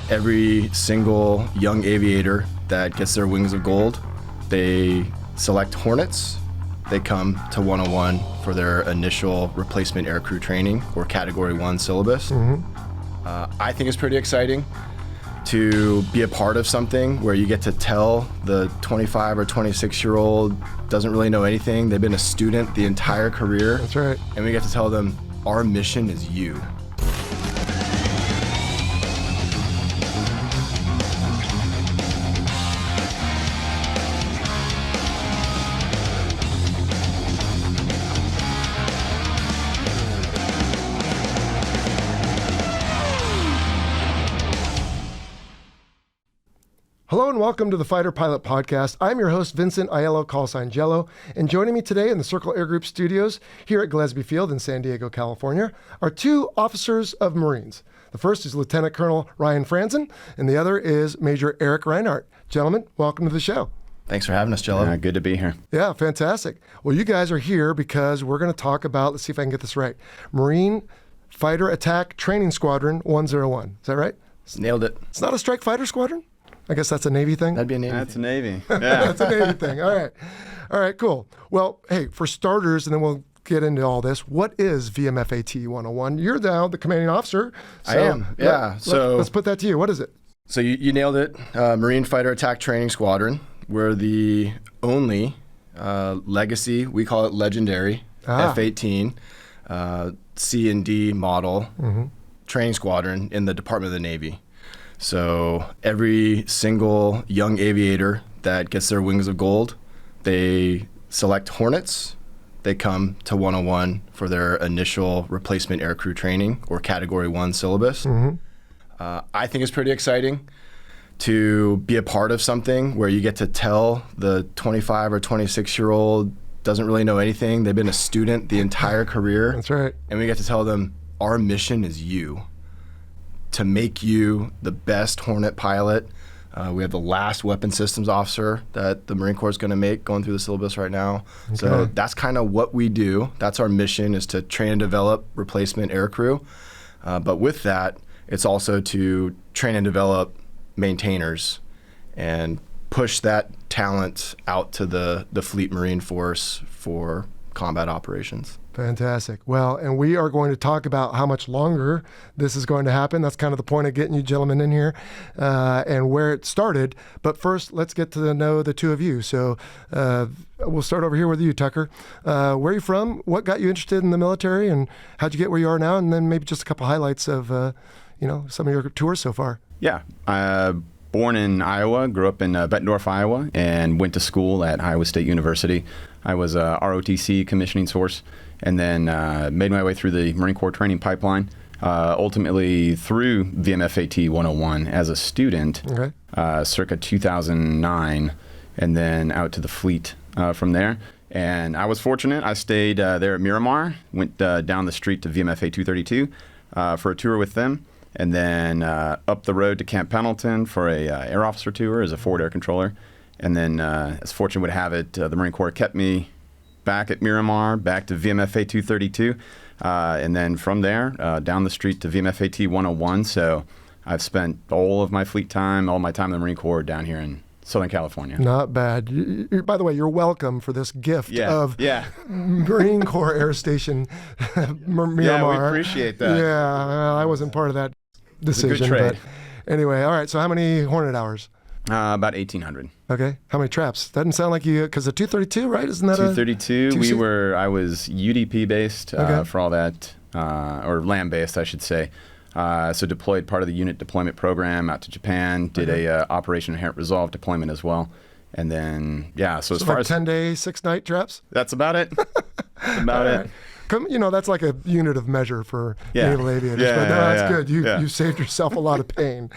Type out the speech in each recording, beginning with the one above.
every single young aviator that gets their wings of gold, they select Hornets. They come to 101 for their initial replacement aircrew training or Category 1 syllabus. I think it's pretty exciting to be a part of something where you get to tell the 25 or 26-year-old doesn't really know anything. They've been a student the entire career. That's right. And we get to tell them, our mission is you. Hello and welcome to the Fighter Pilot Podcast. I'm your host, Vincent Aiello, call sign Jello, and joining me today in the Circle Air Group studios here at Gillespie Field in San Diego, California, are two officers of Marines. The first is Lieutenant Colonel Ryan Franzen, and the other is Major Erik Rheinhart. Gentlemen, welcome to the show. Thanks for having us, Jello. Good to be here. Yeah, fantastic. Well, you guys are here because we're going to talk about, let's see if I can get this right, Marine Fighter Attack Training Squadron 101. Is that right? Nailed it. It's not a strike fighter squadron? I guess that's a Navy thing? That'd be a Navy That's thing. a Navy. Yeah. That's a Navy thing. All right. All right, cool. Well, hey, for starters, and then we'll get into all this, what is VMFAT-101? You're now the commanding officer. I am, yeah. Let's put that to you. What is it? So you nailed it. Marine Fighter Attack Training Squadron. We're the only legacy, we call it legendary, F-18, C and D model training squadron in the Department of the Navy. So every single young aviator that gets their wings of gold, they select Hornets. They come to 101 for their initial replacement aircrew training or Category 1 syllabus. I think it's pretty exciting to be a part of something where you get to tell the 25 or 26-year-old doesn't really know anything. They've been a student the entire career. That's right. And we get to tell them, our mission is you. To make you the best Hornet pilot. We have the last weapon systems officer that the Marine Corps is going to make going through the syllabus right now. Okay. So that's kind of what we do. That's our mission, is to train and develop replacement aircrew. But with that, it's also to train and develop maintainers and push that talent out to the Fleet Marine Force for combat operations. Fantastic. Well, and we are going to talk about how much longer this is going to happen. That's kind of the point of getting you gentlemen in here and where it started. But first, let's get to know the two of you. So we'll start over here with you, Tucker. Where are you from? What got you interested in the military, and how'd you get where you are now? And then maybe just a couple highlights of some of your tours so far. Yeah. Born in Iowa, grew up in Bettendorf, Iowa, and went to school at Iowa State University. I was a ROTC commissioning source, and then made my way through the Marine Corps training pipeline, ultimately through VMFAT-101 as a student, circa 2009, and then out to the fleet from there. And I was fortunate. I stayed there at Miramar, went down the street to VMFA-232 for a tour with them, and then up the road to Camp Pendleton for a air officer tour as a forward air controller. And then, as fortune would have it, the Marine Corps kept me back at Miramar, back to VMFA-232, and then from there, down the street to VMFAT-101. So I've spent all my time in the Marine Corps down here in Southern California. Not bad. By the way, you're welcome for this gift of Marine Corps Air Station, Miramar. Yeah, we appreciate that. Yeah, well, I wasn't part of that decision. It's a good trade. But anyway, all right, so how many Hornet hours? About 1,800. Okay. How many traps? Doesn't sound like you, because the 232, right? Isn't that 232? I was UDP based for all that, or land based, I should say. So deployed part of the unit deployment program out to Japan, did a Operation Inherent Resolve deployment as well. And then, so as far as 10-day, 6-night traps? That's about it. That's about it. That's like a unit of measure for naval aviators. But that's good. You saved yourself a lot of pain.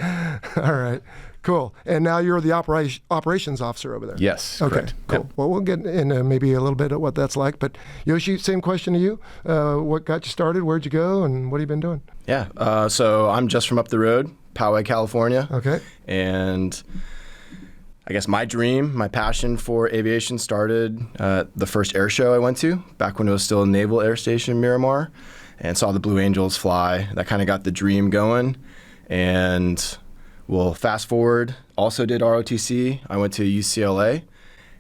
All right. Cool. And now you're the operations officer over there. Yes. Okay. Correct. Cool. Yep. Well, we'll get into maybe a little bit of what that's like. But Yoshi, same question to you. What got you started? Where'd you go? And what have you been doing? Yeah. So I'm just from up the road, Poway, California. Okay. And I guess my dream, my passion for aviation started the first air show I went to back when it was still a naval air station, Miramar, and saw the Blue Angels fly. That kind of got the dream going. And Well, fast forward, also did ROTC. I went to UCLA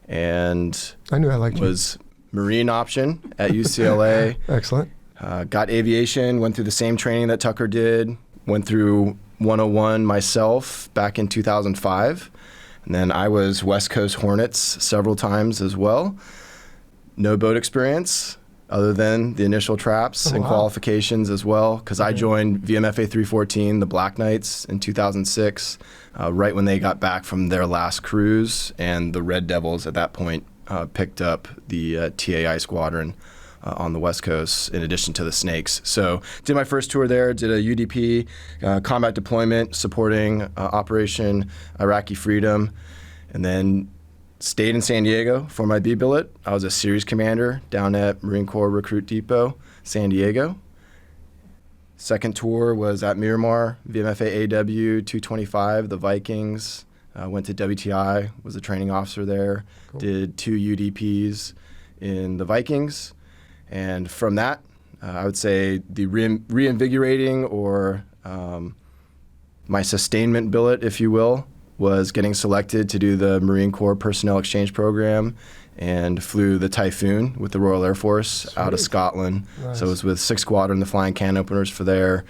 and I knew I liked you. Was Marine option at UCLA. Excellent. Got aviation, went through the same training that Tucker did, went through 101 myself back in 2005. And then I was West Coast Hornets several times as well. No boat experience other than the initial traps and qualifications as well, because I joined VMFA-314, the Black Knights, in 2006, right when they got back from their last cruise, and the Red Devils at that point picked up the TAI Squadron on the West Coast, in addition to the Snakes. So did my first tour there, did a UDP, combat deployment, supporting Operation Iraqi Freedom, and then stayed in San Diego for my B billet. I was a series commander down at Marine Corps Recruit Depot, San Diego. Second tour was at Miramar, VMFA-AW 225, the Vikings. Went to WTI, was a training officer there. Cool. Did 2 UDPs in the Vikings. And from that, I would say the reinvigorating or my sustainment billet, if you will, was getting selected to do the Marine Corps Personnel Exchange Program and flew the Typhoon with the Royal Air Force out of Scotland. Nice. So it was with 6th Squadron, the flying can openers for there.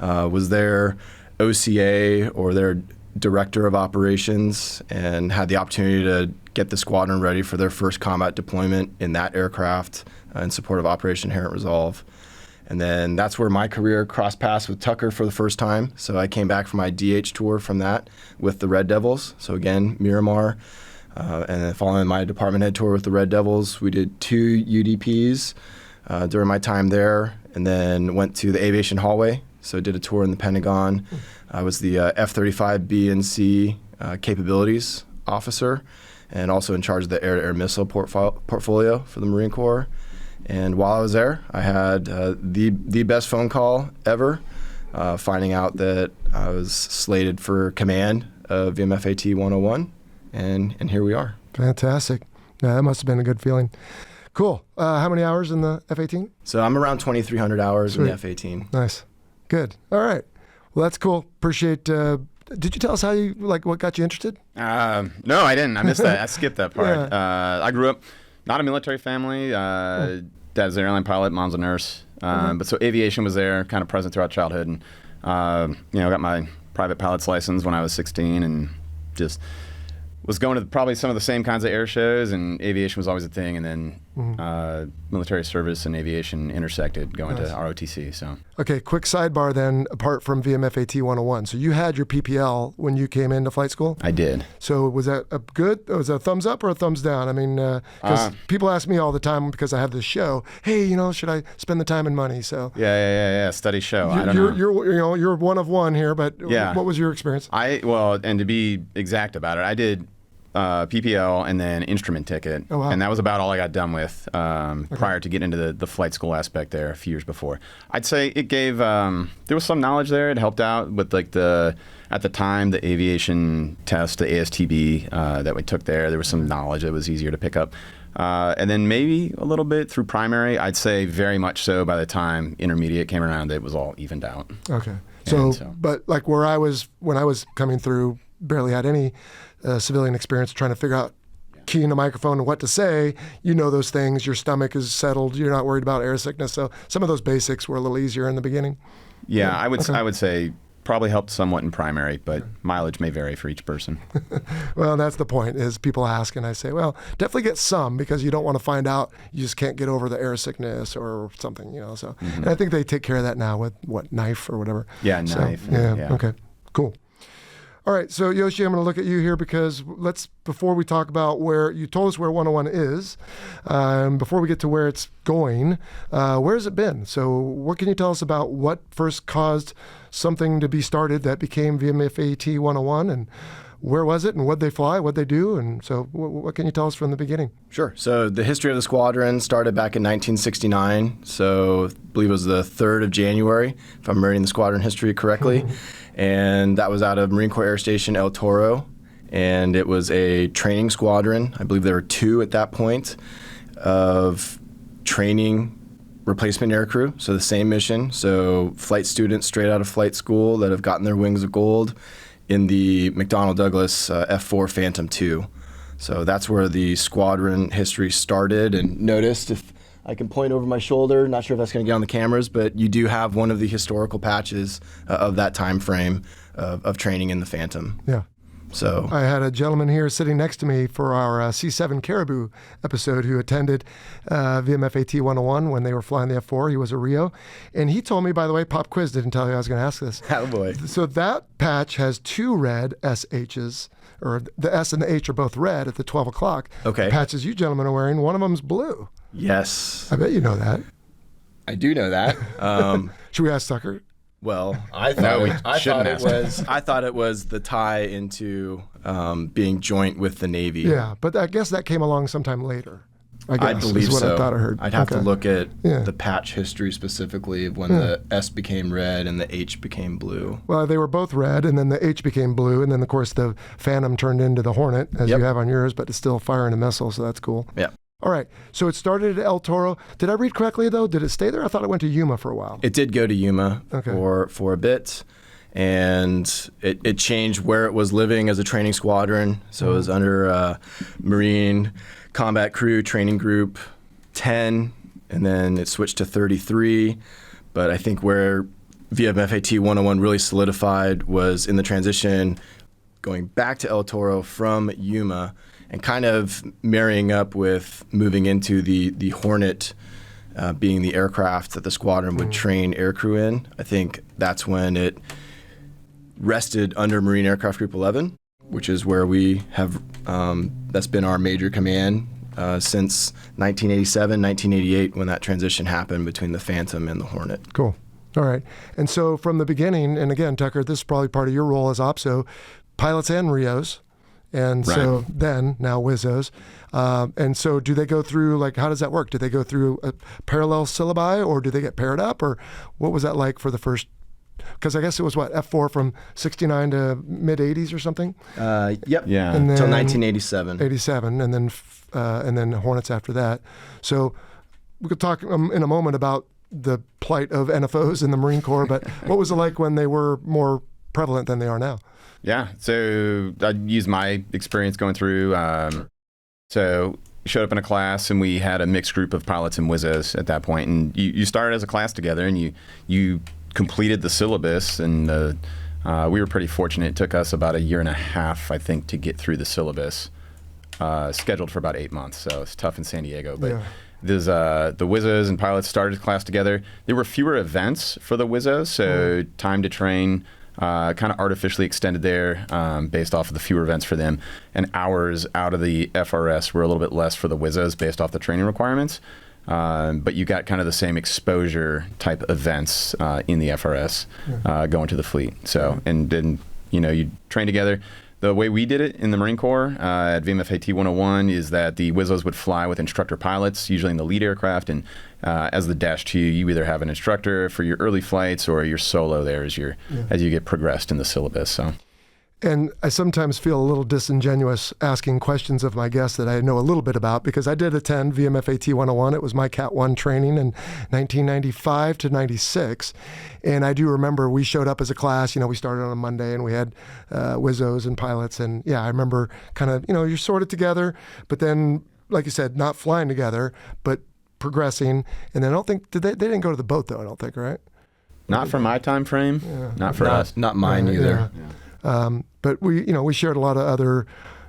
Was their OCA or their Director of Operations, and had the opportunity to get the squadron ready for their first combat deployment in that aircraft in support of Operation Inherent Resolve. And then that's where my career crossed paths with Tucker for the first time. So I came back from my DH tour from that with the Red Devils. So again, Miramar. And then following my department head tour with the Red Devils, we did 2 UDPs during my time there, and then went to the Aviation Hallway. So did a tour in the Pentagon. I was the F-35B and C capabilities officer, and also in charge of the air-to-air missile portfolio for the Marine Corps. And while I was there, I had the best phone call ever, finding out that I was slated for command of VMFAT-101, and here we are. Fantastic. Yeah, that must have been a good feeling. Cool. How many hours in the F-18? So I'm around 2,300 hours in the F-18. Nice. Good. All right. Well, that's cool. Appreciate. Did you tell us how you what got you interested? No, I didn't. I missed that. I skipped that part. Yeah. I grew up not a military family. Dad's an airline pilot, mom's a nurse. But so aviation was there, kind of present throughout childhood, and got my private pilot's license when I was 16, and just was going to probably some of the same kinds of air shows, and aviation was always a thing, and then military service and aviation intersected going to ROTC. So okay, quick sidebar then, apart from VMFAT-101. So you had your PPL when you came into flight school? I did. So was that was that a thumbs up or a thumbs down? I mean, because people ask me all the time, because I have this show, hey, should I spend the time and money? So yeah, study show. I don't know. You're one of one here, but what was your experience? And to be exact about it, I did PPL and then instrument ticket. Oh, wow. And that was about all I got done with prior to getting into the flight school aspect there a few years before. I'd say it gave, there was some knowledge there. It helped out with at the time, the aviation test, the ASTB that we took there. There was some knowledge that was easier to pick up. And then maybe a little bit through primary. I'd say very much so by the time intermediate came around, it was all evened out. Okay. So, but like when I was coming through, barely had any civilian experience trying to figure out keying a microphone and what to say. Those things. Your stomach is settled. You're not worried about air sickness. So some of those basics were a little easier in the beginning. Yeah, I would say probably helped somewhat in primary, but mileage may vary for each person. Well, that's the point, is people ask, and I say, well, definitely get some, because you don't want to find out you just can't get over the air sickness or something, So, and I think they take care of that now with knife or whatever. Yeah, knife. Yeah. Okay. Cool. All right, so Yoshi, I'm going to look at you here, because before we talk about where you told us where 101 is, before we get to where it's going, where has it been? So what can you tell us about what first caused something to be started that became VMFAT-101, and where was it, and what'd they fly, what'd they do, and so what can you tell us from the beginning? Sure. So the history of the squadron started back in 1969, so I believe it was the 3rd of January, if I'm reading the squadron history correctly. And that was out of Marine Corps Air Station El Toro, and it was a training squadron. I believe there were 2 at that point of training replacement aircrew, so the same mission. So flight students straight out of flight school that have gotten their wings of gold in the McDonnell Douglas F4 Phantom II. So that's where the squadron history started. And noticed, if I can point over my shoulder, not sure if that's going to get on the cameras, but you do have one of the historical patches of that time frame of training in the Phantom. Yeah. So I had a gentleman here sitting next to me for our C7 Caribou episode who attended VMFAT-101 when they were flying the F4. He was a Rio. And he told me, by the way, pop quiz, didn't tell you I was going to ask this. Oh boy. So that patch has 2 red SHs, or the S and the H are both red at the 12 o'clock. Okay. The patches you gentlemen are wearing, one of them's blue. Yes. I bet you know that. I do know that. Should we ask Tucker? Well, I thought it was the tie into being joint with the Navy. Yeah, but I guess that came along sometime later. I believe is what so. I thought I heard. I'd have to look at the patch history specifically of when the S became red and the H became blue. Well, they were both red, and then the H became blue, and then, of course, the Phantom turned into the Hornet, as you have on yours, but it's still firing a missile, so that's cool. Yeah. All right, so it started at El Toro. Did I read correctly, though? Did it stay there? I thought it went to Yuma for a while. It did go to Yuma for a bit, and it changed where it was living as a training squadron. So it was under Marine Combat Crew Training Group 10, and then it switched to 33. But I think where VMFAT-101 really solidified was in the transition going back to El Toro from Yuma, and kind of marrying up with moving into the Hornet being the aircraft that the squadron would train aircrew in. I think that's when it rested under Marine Aircraft Group 11, which is where we have, that's been our major command since 1987, 1988, when that transition happened between the Phantom and the Hornet. Cool. All right. And so from the beginning, and again, Tucker, this is probably part of your role as OPSO, pilots and Rios. And so then, now Wizzos. And so do they go through, like, how does that work? Do they go through a parallel syllabi, or do they get paired up? Or what was that like for the first, because I guess it was, what, F4 from 69 to mid-80s or something? Yep. Yeah. And then Until 1987. 87, and then Hornets after that. So we could talk in a moment about the plight of NFOs in the Marine Corps, but what was it like when they were more prevalent than they are now? Yeah, so I used my experience going through. So showed up in a class, and we had a mixed group of pilots and Wizzos at that point. And you started as a class together, and you completed the syllabus. And we were pretty fortunate. It took us about 1.5 years, I think, to get through the syllabus, scheduled for about 8 months. So it's tough in San Diego. But there's the Wizzos and pilots started class together. There were fewer events for the Wizzos, so time to train kind of artificially extended there based off of the fewer events for them, and hours out of the FRS were a little bit less for the Wizzos based off the training requirements. But you got kind of the same exposure type events in the FRS going to the fleet. So, and then, you train together. The way we did it in the Marine Corps at VMFAT-101 is that the Wizzos would fly with instructor pilots, usually in the lead aircraft, and as the Dash 2, you either have an instructor for your early flights or you're solo there as you get progressed in the syllabus. So. And I sometimes feel a little disingenuous asking questions of my guests that I know a little bit about, because I did attend VMFAT-101. It was my Cat 1 training in 1995 to 96. And I do remember we showed up as a class. We started on a Monday, and we had Wizzos and pilots. And yeah, I remember kind of, you're sorted together, but then, like you said, not flying together, but progressing. And then I don't think, they didn't go to the boat, though, I don't think, right? Not for my time frame. Yeah. Not for us. Not mine either. Yeah. But we shared a lot of other,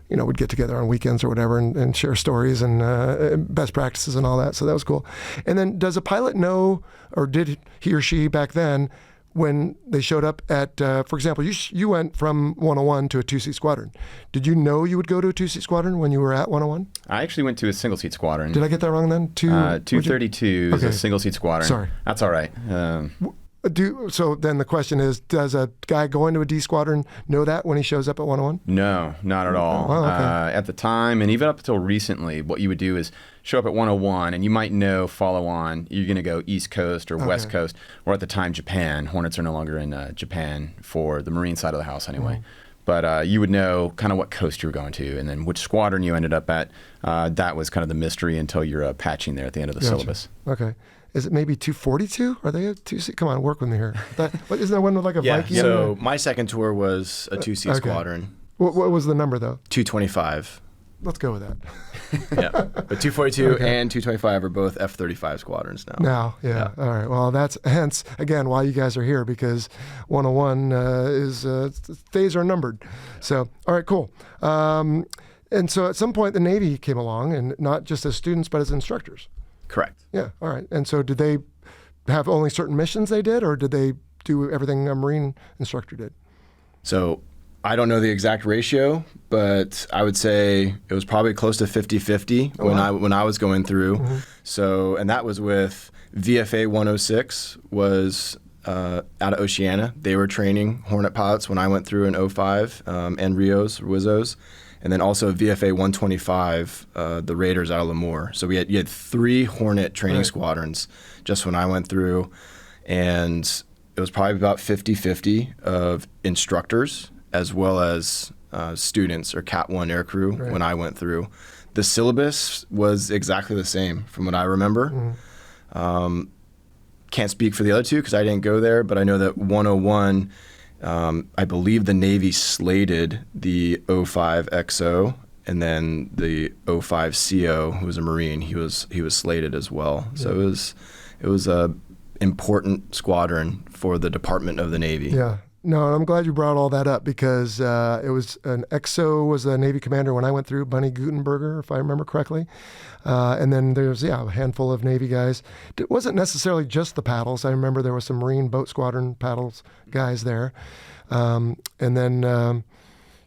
we'd get together on weekends or whatever and share stories and best practices and all that. So that was cool. And then does a pilot know, or did he or she back then, when they showed up at, for example, you went from 101 to a 2-seat squadron. Did you know you would go to a 2-seat squadron when you were at 101? I actually went to a single-seat squadron. Did I get that wrong then? 232 is a single-seat squadron. Sorry. That's all right. So then the question is, does a guy going to a D squadron know that when he shows up at 101? No, not at all. Oh, okay. At the time, and even up until recently, what you would do is show up at 101, and you might know follow on, you're going to go East Coast or West Coast, or at the time Japan. Hornets are no longer in Japan for the Marine side of the house anyway. But you would know kind of what coast you were going to, and then which squadron you ended up at. That was kind of the mystery until you're patching there at the end of the syllabus. Okay. is it maybe 242? Are they a 2C? Come on, work with me here. Isn't there one with like a Viking? So my second tour was a 2C Squadron. What was the number though? 225. Let's go with that. Yeah, but 242 and 225 are both F-35 squadrons now. Yeah. All right. Well, that's hence again why you guys are here, because 101 days are numbered. So, all right, cool. And so at some point the Navy came along, and not just as students but as instructors. Correct. Yeah. All right. And so did they have only certain missions they did, or did they do everything a Marine instructor did? So I don't know the exact ratio, but I would say it was probably close to 50-50 when I was going through. Mm-hmm. So, and that was with VFA-106 was out of Oceana. They were training Hornet pilots when I went through in 05, and Rios, Wizzos. And then also VFA-125, the Raiders out of Lemoore. So you had 3 Hornet training squadrons just when I went through. And it was probably about 50-50 of instructors as well as students or Cat 1 aircrew when I went through. The syllabus was exactly the same from what I remember. Mm. Can't speak for the other two because I didn't go there, but I know that 101, I believe the Navy slated the 05 XO, and then the 05 CO, who was a Marine, he was slated as well. Yeah. So it was a important squadron for the Department of the Navy. Yeah. No, I'm glad you brought all that up, because it was an XO was a Navy commander when I went through, Bunny Gutenberger, if I remember correctly. And then there's, a handful of Navy guys. It wasn't necessarily just the paddles. I remember there was some Marine boat squadron paddles guys there. And then,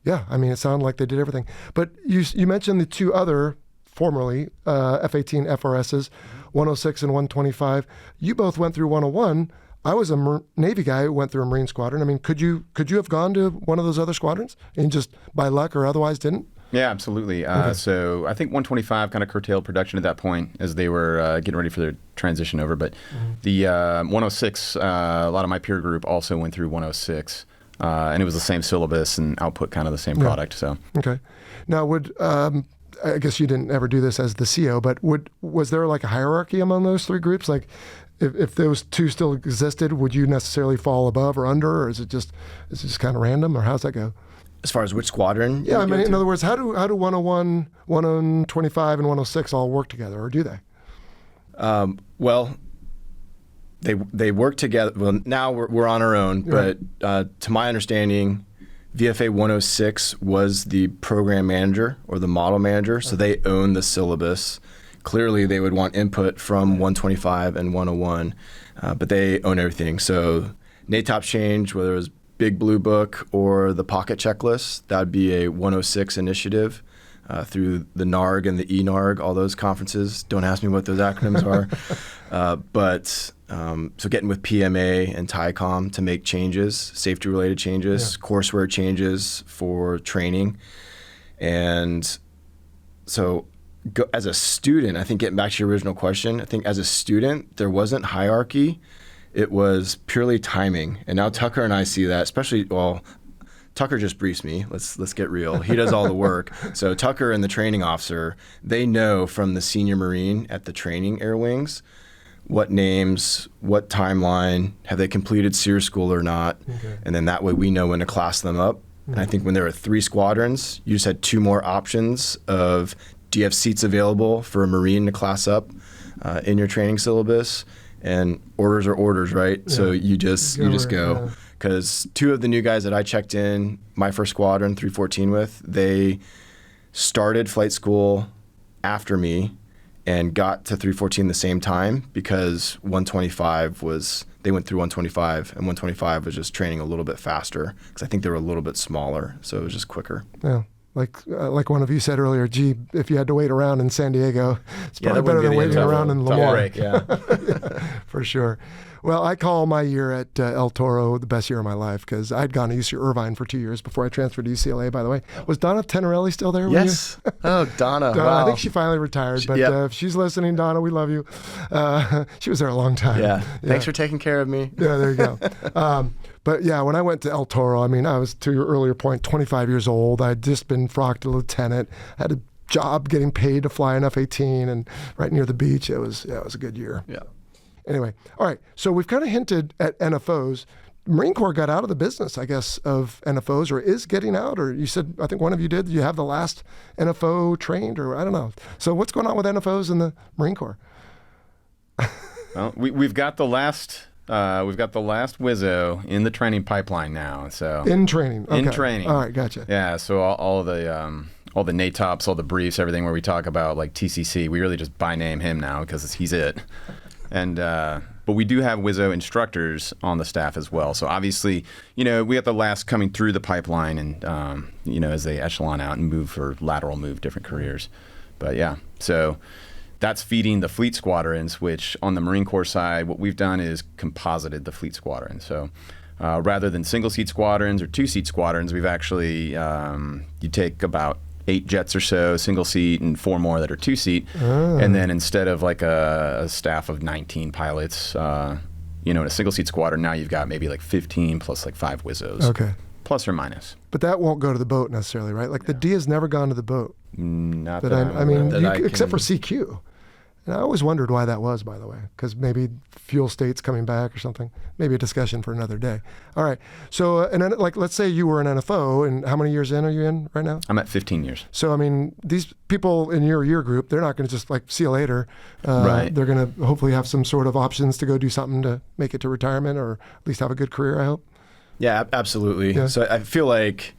it sounded like they did everything. But you mentioned the 2 other formerly F-18 FRSs, 106 and 125. You both went through 101. I was a Navy guy who went through a Marine squadron. I mean, could you have gone to one of those other squadrons and just by luck or otherwise didn't? Yeah, absolutely. So I think 125 kind of curtailed production at that point as they were getting ready for their transition over. But the 106, a lot of my peer group also went through 106. And it was the same syllabus and output, kind of the same product. So okay. Now, I guess you didn't ever do this as the CO, but was there like a hierarchy among those 3 groups? Like, if those 2 still existed, would you necessarily fall above or under, or is it just kind of random, or how's that go? As far as which squadron? Yeah, I mean, in other words, how do 101, 125, and 106 all work together, or do they? Well, they work together. Well, now we're on our own, but to my understanding, VFA 106 was the program manager or the model manager, so they own the syllabus. Clearly, they would want input from 125 and 101, but they own everything. So NATOPS change, whether it was Big Blue Book or the Pocket Checklist, that would be a 106 initiative through the NARG and the ENARG, all those conferences. Don't ask me what those acronyms are. So getting with PMA and TICOM to make changes, safety-related changes, courseware changes for training. And so as a student, I think getting back to your original question, I think as a student, there wasn't hierarchy. It was purely timing. And now Tucker and I see that, especially, Tucker just briefs me. Let's get real. He does all the work. So Tucker and the training officer, they know from the senior Marine at the training air wings what names, what timeline, have they completed SEER school or not. Okay. And then that way we know when to class them up. Mm-hmm. And I think when there were 3 squadrons, you just had 2 more options of, do you have seats available for a Marine to class up in your training syllabus? And orders are orders, right? Yeah. So you just go. Because 2 of the new guys that I checked in my first squadron, 314 with, they started flight school after me and got to 314 the same time, because 125 they went through 125, and 125 was just training a little bit faster because I think they were a little bit smaller, so it was just quicker. Yeah. Like one of you said earlier, if you had to wait around in San Diego, it's probably better than waiting around in Lemoore. Yeah, for sure. Well, I call my year at El Toro the best year of my life, because I'd gone to UC Irvine for 2 years before I transferred to UCLA, by the way. Was Donna Tenerelli still there? Yes. Oh, Donna. Wow. I think she finally retired, but if she's listening, Donna, we love you. She was there a long time. Yeah. Thanks for taking care of me. Yeah, there you go. But yeah, when I went to El Toro, I mean, I was, to your earlier point, 25 years old. I'd just been frocked a lieutenant, had a job getting paid to fly an F-18 and right near the beach. It was a good year. Yeah. Anyway, all right. So we've kind of hinted at NFOs. Marine Corps got out of the business, I guess, of NFOs, or is getting out, or you said, I think one of you did. You have the last NFO trained, or I don't know. So what's going on with NFOs in the Marine Corps? Well, we've got the last Wizzo in the training pipeline now. So in training. Okay. In training. All right, gotcha. Yeah. So all the NATOPs, all the briefs, everything where we talk about like TCC, we really just by name him now because he's it. And but we do have Wizzo instructors on the staff as well. So obviously, we got the last coming through the pipeline, and as they echelon out and move for lateral move, different careers. But yeah, so that's feeding the fleet squadrons, which on the Marine Corps side, what we've done is composited the fleet squadron. So rather than single seat squadrons or 2-seat squadrons, we've actually you take about 8 jets or so, single seat, and 4 more that are 2-seat. And then instead of like a staff of 19 pilots, in a single seat squadron, now you've got maybe like 15 plus like 5 Wizzos. Okay. Plus or minus. But that won't go to the boat necessarily, right? Like the D has never gone to the boat. Not But that I mean, that except for CQ. And I always wondered why that was, by the way, because maybe fuel state's coming back or something. Maybe a discussion for another day. All right. So, and then, like, let's say you were an NFO, and how many years in are you in right now? I'm at 15 years. So, I mean, these people in your year group, they're not going to just like see you later. Right. They're going to hopefully have some sort of options to go do something to make it to retirement, or at least have a good career, I hope. Yeah, absolutely. Yeah. So I feel like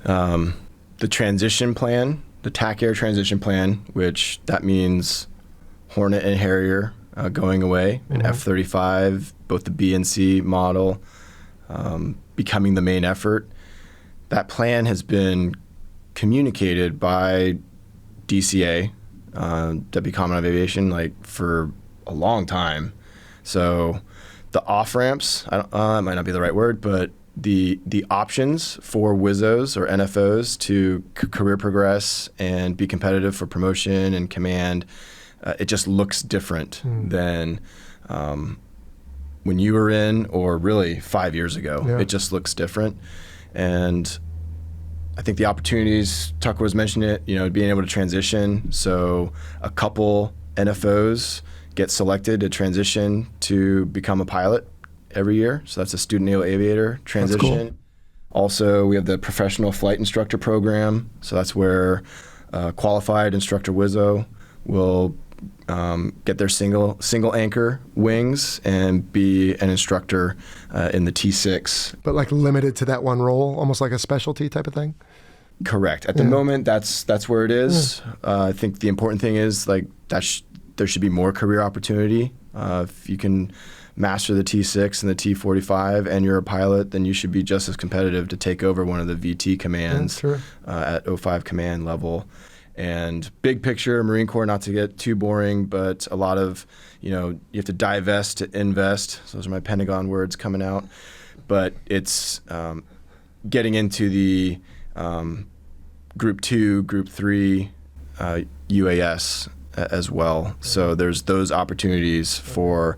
the transition plan, the TAC Air transition plan, which that means Hornet and Harrier going away, and F-35, both the B and C model, becoming the main effort. That plan has been communicated by DCA, Deputy Commandant of Aviation, like for a long time. So the off-ramps, that might not be the right word, but the options for Wizzos or NFOs to career progress and be competitive for promotion and command, it just looks different than when you were in, or really 5 years ago. Yeah. It just looks different. And I think the opportunities, Tucker was mentioning it, being able to transition. So a couple NFOs get selected to transition to become a pilot every year. So that's a student naval aviator transition. That's cool. Also, we have the professional flight instructor program. So that's where qualified instructor Wizzo will get their single anchor wings and be an instructor in the T6. But like limited to that one role, almost like a specialty type of thing? Correct. At the moment, that's where it is. I think the important thing is like there should be more career opportunity. If you can master the T6 and the T45 and you're a pilot, then you should be just as competitive to take over one of the VT commands at 05 command level. And big picture, Marine Corps, not to get too boring, but a lot of, you have to divest to invest. So those are my Pentagon words coming out. But it's getting into the Group 2, Group 3 UAS as well. So there's those opportunities for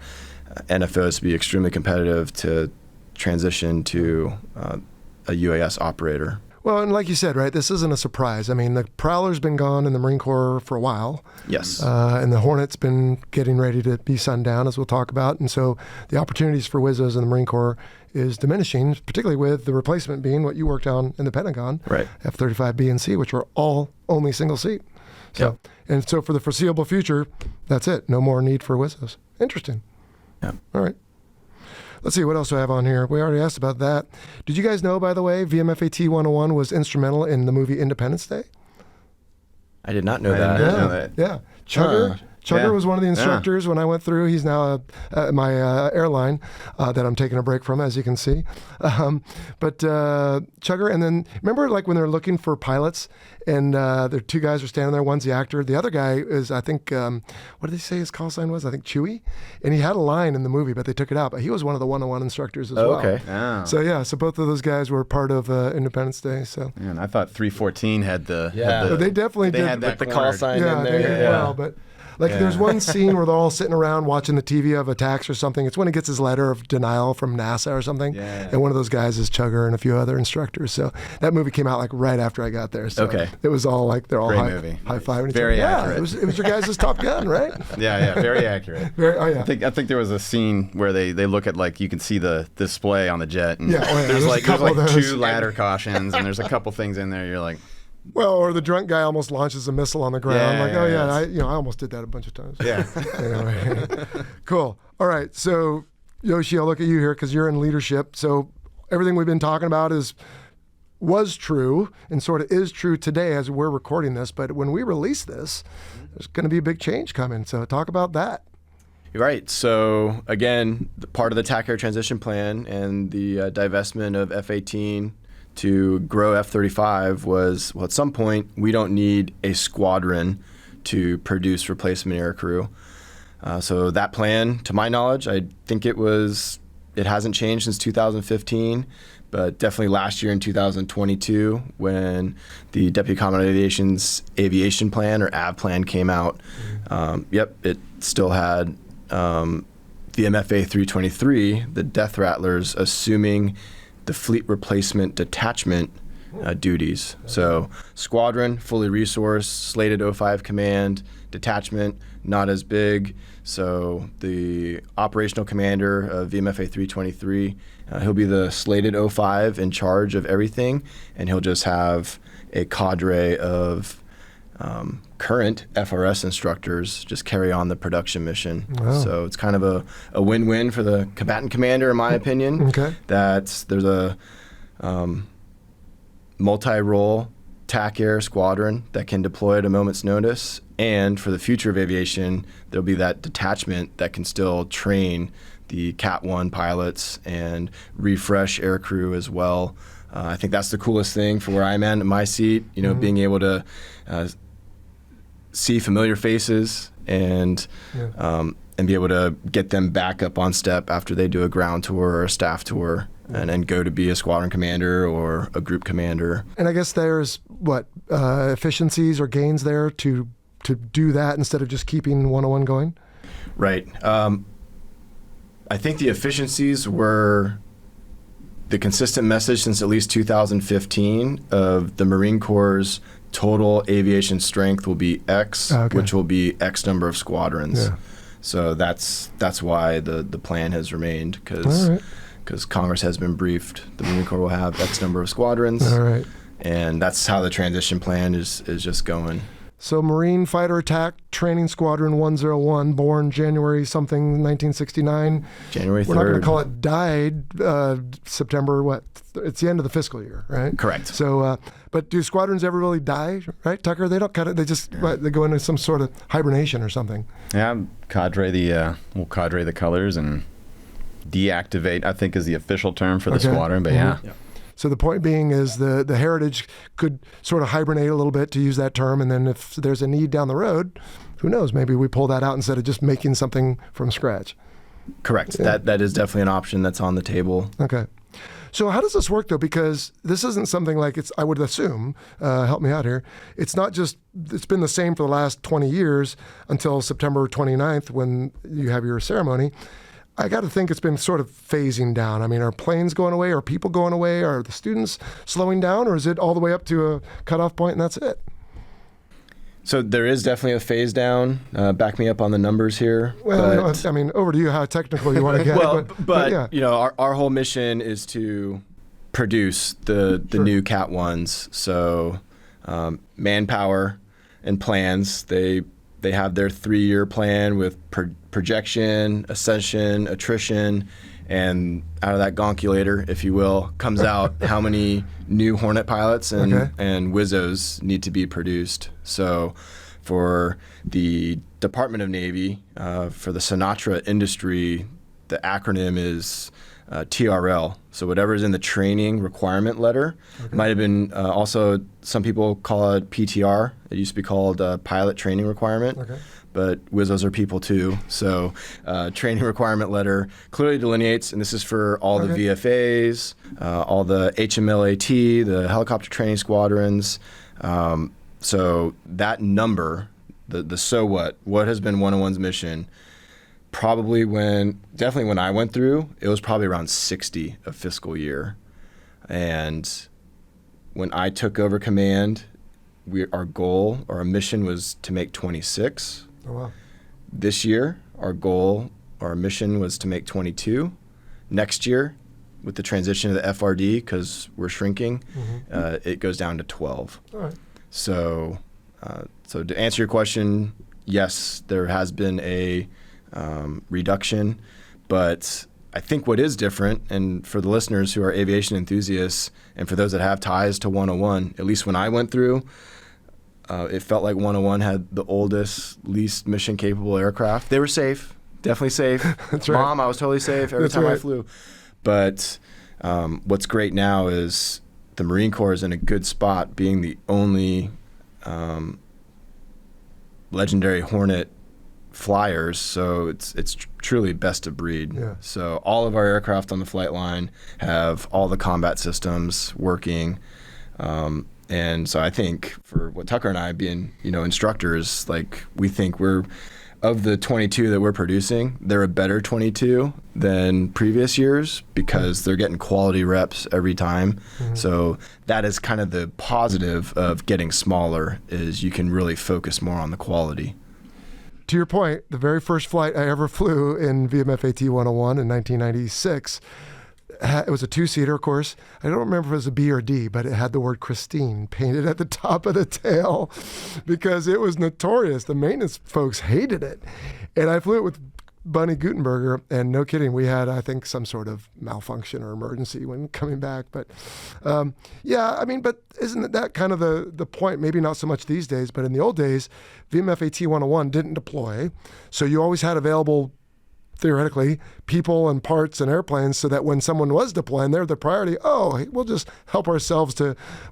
NFOs to be extremely competitive to transition to a UAS operator. Well, and like you said, right, this isn't a surprise. I mean, the Prowler's been gone in the Marine Corps for a while. Yes. And the Hornet's been getting ready to be sundown, as we'll talk about. And so the opportunities for Wizzos in the Marine Corps is diminishing, particularly with the replacement being what you worked on in the Pentagon, right. F-35B and C, which were all only single seat. So, And so for the foreseeable future, that's it. No more need for Wizzos. Interesting. Yeah. All right. Let's see, what else do I have on here? We already asked about that. Did you guys know, by the way, VMFAT-101 was instrumental in the movie Independence Day? I did not know I that. did not know that. Yeah. Chugger was one of the instructors when I went through. He's now at my airline that I'm taking a break from, as you can see. But Chugger, and then remember like when they're looking for pilots and the two guys are standing there. One's the actor. The other guy is, I think, what did they say his call sign was? I think Chewie. And he had a line in the movie, but they took it out. But he was one of the 101 instructors as well. Okay. Oh. So both of those guys were part of Independence Day. So. Man, I thought 314 had the. They definitely did. Had that the call sign in there. They did well, but Like there's one scene where they're all sitting around watching the TV of attacks or something. It's when he gets his letter of denial from NASA or something. Yeah. And one of those guys is Chugger and a few other instructors. So that movie came out like right after I got there. So it was all like they're all high-fiving. Very accurate. It was your guys' Top Gun, right? Yeah, very accurate. I think there was a scene where they look at, like, you can see the display on the jet, and there's like 2 ladder cautions, and there's a couple things in there. You're like, well, or the drunk guy almost launches a missile on the ground. I almost did that a bunch of times. Yeah. Anyway, cool. All right, so Yoshi, I'll look at you here because you're in leadership. So everything we've been talking about was true and sort of is true today as we're recording this. But when we release this, there's going to be a big change coming. So talk about that. Right. So again, part of the TAC Air Transition Plan and the divestment of F-18 to grow F-35 was, well, at some point, we don't need a squadron to produce replacement air crew. So that plan, to my knowledge, I think it hasn't changed since 2015, but definitely last year in 2022 when the Deputy Commandant of Aviation's Aviation Plan, or AV Plan, came out. It still had VMFA-323, the Death Rattlers, assuming the fleet replacement detachment duties. So squadron, fully resourced, slated 05 command, detachment, not as big. So the operational commander of VMFA-323, he'll be the slated 05 in charge of everything, and he'll just have a cadre of current FRS instructors just carry on the production mission. Wow. So it's kind of a win-win for the combatant commander, in my opinion. Okay. That there's a multi-role TAC Air squadron that can deploy at a moment's notice. And for the future of aviation, there'll be that detachment that can still train the Cat 1 pilots and refresh air crew as well. I think that's the coolest thing for where I'm at in my seat, being able to see familiar faces and be able to get them back up on step after they do a ground tour or a staff tour and then go to be a squadron commander or a group commander. And I guess there's efficiencies or gains there to do that instead of just keeping 101 going? Right. I think the efficiencies were the consistent message since at least 2015 of the Marine Corps' total aviation strength will be X, which will be X number of squadrons. Yeah. So that's why the plan has remained, because Congress has been briefed. The Marine Corps will have X number of squadrons. All right. And that's how the transition plan is just going. So Marine Fighter Attack Training Squadron 101, born January something 1969. January 3rd. We're not going to call it died September, it's the end of the fiscal year, right? Correct. So, but do squadrons ever really die, right, Tucker? They don't they just, they go into some sort of hibernation or something. Yeah, we'll cadre the colors and deactivate, I think is the official term for the squadron, but yeah. So the point being is the heritage could sort of hibernate a little bit, to use that term, and then if there's a need down the road, who knows, maybe we pull that out instead of just making something from scratch. Correct. Yeah. That is definitely an option that's on the table. Okay. So how does this work, though? Because this isn't something like I would assume, help me out here, it's not just, it's been the same for the last 20 years until September 29th when you have your ceremony. I got to think it's been sort of phasing down. I mean, are planes going away? Are people going away? Are the students slowing down? Or is it all the way up to a cutoff point and that's it? So there is definitely a phase down. Back me up on the numbers here. Well, I mean, over to you how technical you want to get. but yeah. Our whole mission is to produce the new Cat 1s. So manpower and plans, they have their 3-year plan with projection, ascension, attrition, and out of that gonculator, if you will, comes out how many new Hornet pilots and Wizzos need to be produced. So for the Department of Navy, for the Sinatra industry, the acronym is TRL. So whatever's in the training requirement letter. Might have been also, some people call it PTR. It used to be called pilot training requirement. But Wizzos are people too. So training requirement letter clearly delineates, and this is for all the VFAs, all the HMLAT, the helicopter training squadrons. So that number the so what has been 101's mission. Definitely when I went through, it was probably around 60 a fiscal year. And when I took over command, our mission was to make 26. Oh, wow. This year, our mission was to make 22. Next year, with the transition to the FRD, because we're shrinking, it goes down to 12. All right. So to answer your question, yes, there has been a reduction, but I think what is different, and for the listeners who are aviation enthusiasts, and for those that have ties to 101, at least when I went through, it felt like 101 had the oldest, least mission-capable aircraft. They were safe, definitely safe. That's right. Mom, I was totally safe every time I flew. But what's great now is the Marine Corps is in a good spot, being the only legendary Hornet flyers, so it's truly best of breed. Yeah. So all of our aircraft on the flight line have all the combat systems working, and so I think for what Tucker and I being instructors, like we think we're of the 22 that we're producing, they're a better 22 than previous years because they're getting quality reps every time. So that is kind of the positive of getting smaller, is you can really focus more on the quality. To your point, the very first flight I ever flew in VMFAT-101 in 1996, it was a two-seater, of course. I don't remember if it was a B or D, but it had the word Christine painted at the top of the tail because it was notorious. The maintenance folks hated it. And I flew it with Bunny Gutenberger, and no kidding, we had, I think, some sort of malfunction or emergency when coming back. But but isn't that kind of the point? Maybe not so much these days, but in the old days, VMFAT-101 didn't deploy. So you always had available, theoretically, people and parts and airplanes, so that when someone was deploying, they're the priority. Oh, we'll just help ourselves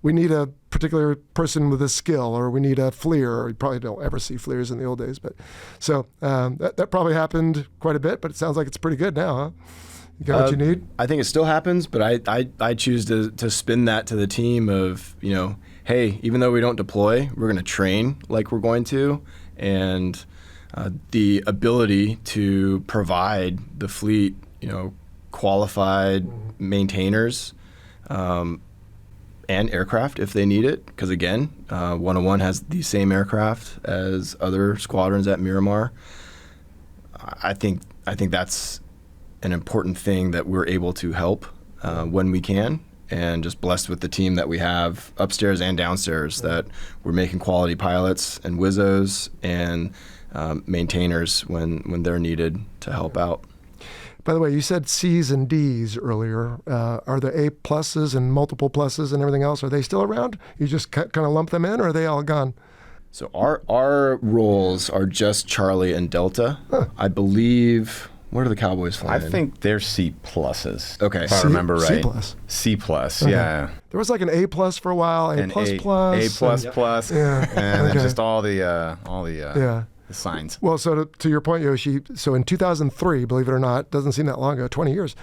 we need a particular person with a skill, or we need a FLIR, or you probably don't ever see FLIRs in the old days. But so that probably happened quite a bit, but it sounds like it's pretty good now, huh? You got what you need? I think it still happens, but I choose to spin that to the team of, hey, even though we don't deploy, we're going to train like we're going to, and the ability to provide the fleet, qualified maintainers and aircraft if they need it. Because again, 101 has the same aircraft as other squadrons at Miramar. I think that's an important thing that we're able to help when we can, and just blessed with the team that we have upstairs and downstairs, that we're making quality pilots and WIZZOs and maintainers when they're needed to help out. By the way, you said C's and D's earlier. Are the A pluses and multiple pluses and everything else, are they still around? You just kind of lump them in, or are they all gone? So our roles are just Charlie and Delta. Huh. I believe. What are the Cowboys flying? I think they're C pluses. Okay, if I remember right. C plus. C plus. Okay. Yeah. There was like an A plus for a while, A plus plus, A plus plus, yeah, and then just all the signs. Well, so to your point, Yoshi, so in 2003, believe it or not, doesn't seem that long ago, 20 years,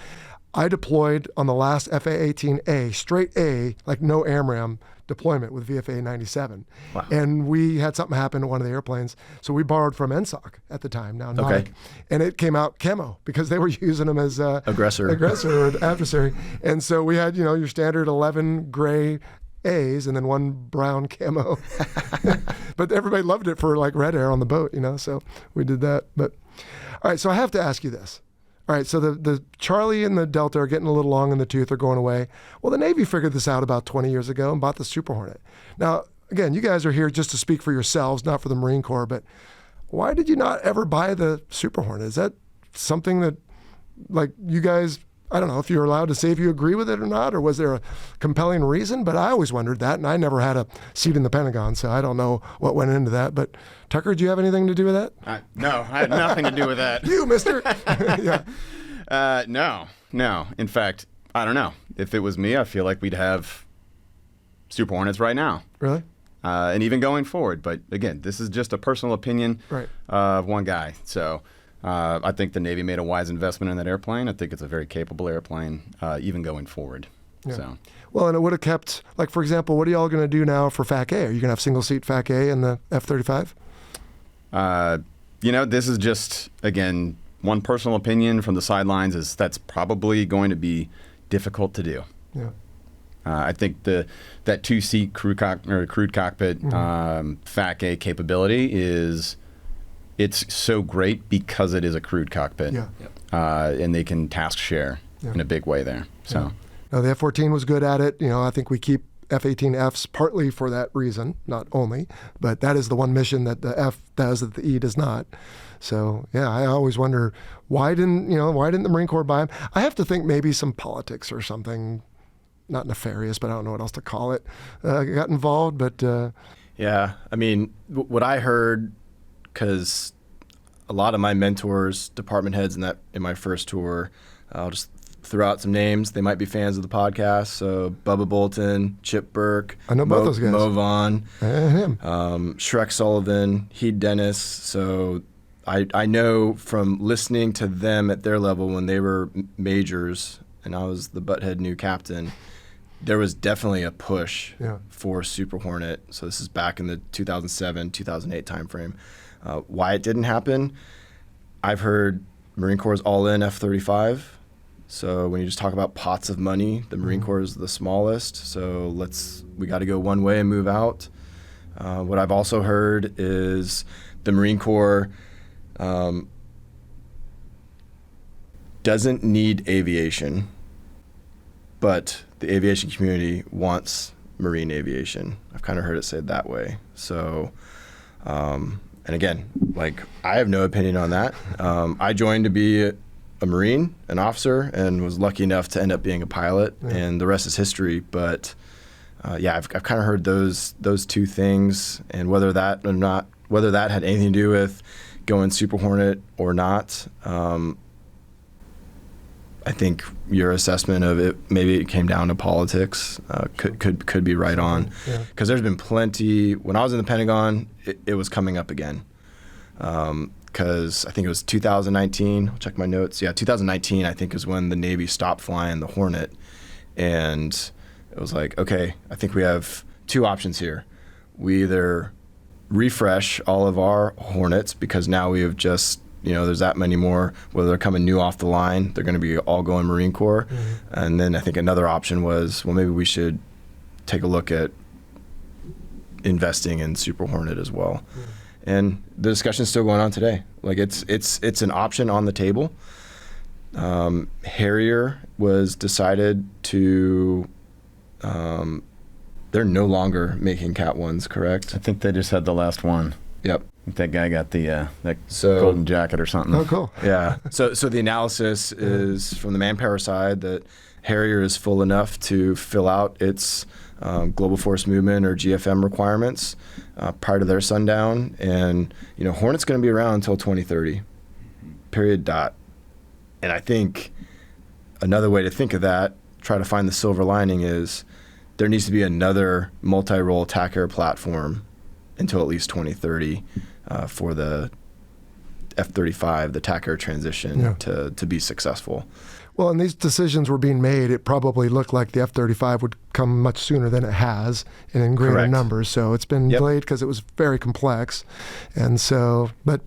I deployed on the last FA-18A, straight A, like no AMRAAM deployment with VFA-97. Wow. And we had something happen to one of the airplanes, so we borrowed from NSOC at the time, now Nautic, okay. And it came out camo because they were using them as aggressor or adversary. And so we had, your standard 11 gray A's and then one brown camo. But everybody loved it for like red air on the boat, so we did that. But all right, so I have to ask you this. All right, so the Charlie and the Delta are getting a little long in the tooth, are going away. Well, the Navy figured this out about 20 years ago and bought the Super Hornet. Now, again, you guys are here just to speak for yourselves, not for the Marine Corps, but why did you not ever buy the Super Hornet? Is that something that, like, you guys, I don't know if you're allowed to say if you agree with it or not, or was there a compelling reason? But I always wondered that, and I never had a seat in the Pentagon, so I don't know what went into that. But Tucker, do you have anything to do with that? No, I had nothing to do with that. You, mister. Yeah. No. In fact, I don't know. If it was me, I feel like we'd have Super Hornets right now. Really? And even going forward. But again, this is just a personal opinion of one guy. So I think the Navy made a wise investment in that airplane. I think it's a very capable airplane, even going forward. Yeah. So. Well, and it would have kept, like, for example, what are y'all going to do now for FAC A? Are you going to have single-seat FAC A in the F-35? This is just, again, one personal opinion from the sidelines is that's probably going to be difficult to do. Yeah. I think that 2-seat crewed cockpit FAC-A capability it's so great because it is a crewed cockpit. Yeah. And they can task share in a big way there. So. Yeah. Now, the F-14 was good at it. I think we keep F-18Fs partly for that reason, not only, but that is the one mission that the F does that the E does not. So yeah, I always wonder why didn't the Marine Corps buy them? I have to think maybe some politics or something, not nefarious, but I don't know what else to call it, got involved. But yeah, I mean, what I heard, because a lot of my mentors, department heads in my first tour, I'll just throw out some names. They might be fans of the podcast. So Bubba Bolton, Chip Burke, I know both those guys. Mo Vaughn, him. Shrek Sullivan, Heed Dennis. So I know from listening to them at their level when they were majors and I was the butthead new captain, there was definitely a push for Super Hornet. So this is back in the 2007, 2008 timeframe. Why it didn't happen, I've heard Marine Corps is all in F-35. So when you just talk about pots of money, the Marine Corps is the smallest. So we got to go one way and move out. What I've also heard is the Marine Corps doesn't need aviation, but the aviation community wants marine aviation. I've kind of heard it said that way. So, and again, I have no opinion on that. I joined to be a Marine, an officer, and was lucky enough to end up being a pilot, and the rest is history. But I've kind of heard those two things, and whether that had anything to do with going Super Hornet or not. I think your assessment of it, maybe it came down to politics, could be right on. Because there's been plenty. When I was in the Pentagon, it was coming up again. Because I think it was 2019. I'll check my notes. Yeah, 2019, I think, is when the Navy stopped flying the Hornet. And it was like, okay, I think we have two options here. We either refresh all of our Hornets because now we have just, there's that many more, whether they're coming new off the line, they're going to be all going Marine Corps. And then I think another option was, well, maybe we should take a look at investing in Super Hornet as well. And the discussion is still going on today. It's an option on the table. Harrier was decided to, they're no longer making Cat 1s, correct? I think they just had the last one. Yep. I think that guy got the golden jacket or something. Oh, cool. Yeah. So the analysis is from the manpower side that Harrier is full enough to fill out its global force movement or GFM requirements prior to their sundown. And, Hornet's going to be around until 2030, period, dot. And I think another way to think of that, try to find the silver lining, is there needs to be another multi-role TACAIR platform until at least 2030 for the F-35, the TACAIR transition to be successful. Well, and these decisions were being made, it probably looked like the F-35 would come much sooner than it has and in greater numbers. So it's been delayed because it was very complex. And so, but,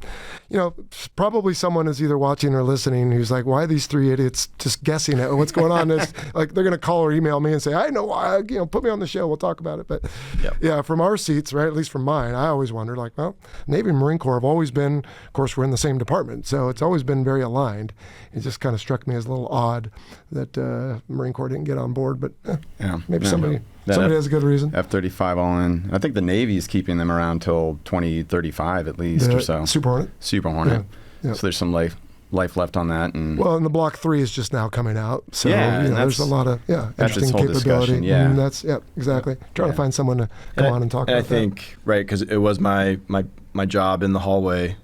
probably someone is either watching or listening who's like, why are these three idiots just guessing at what's going on? It's like they're going to call or email me and say, I know why, put me on the show, we'll talk about it. But yeah, from our seats, right, at least from mine, I always wonder, Navy and Marine Corps have always been, of course, we're in the same department, so it's always been very aligned. It just kind of struck me as a little odd that Marine Corps didn't get on board, but maybe somebody has a good reason. F-35 all in. I think the Navy is keeping them around till 2035 at least or so. Super Hornet. Yeah. So there's some life left on that. And well, and the Block 3 is just now coming out. So there's a lot of interesting capability. Yeah. And that's exactly. Trying to find someone to come on and talk about I think, right, because it was my job in the hallway.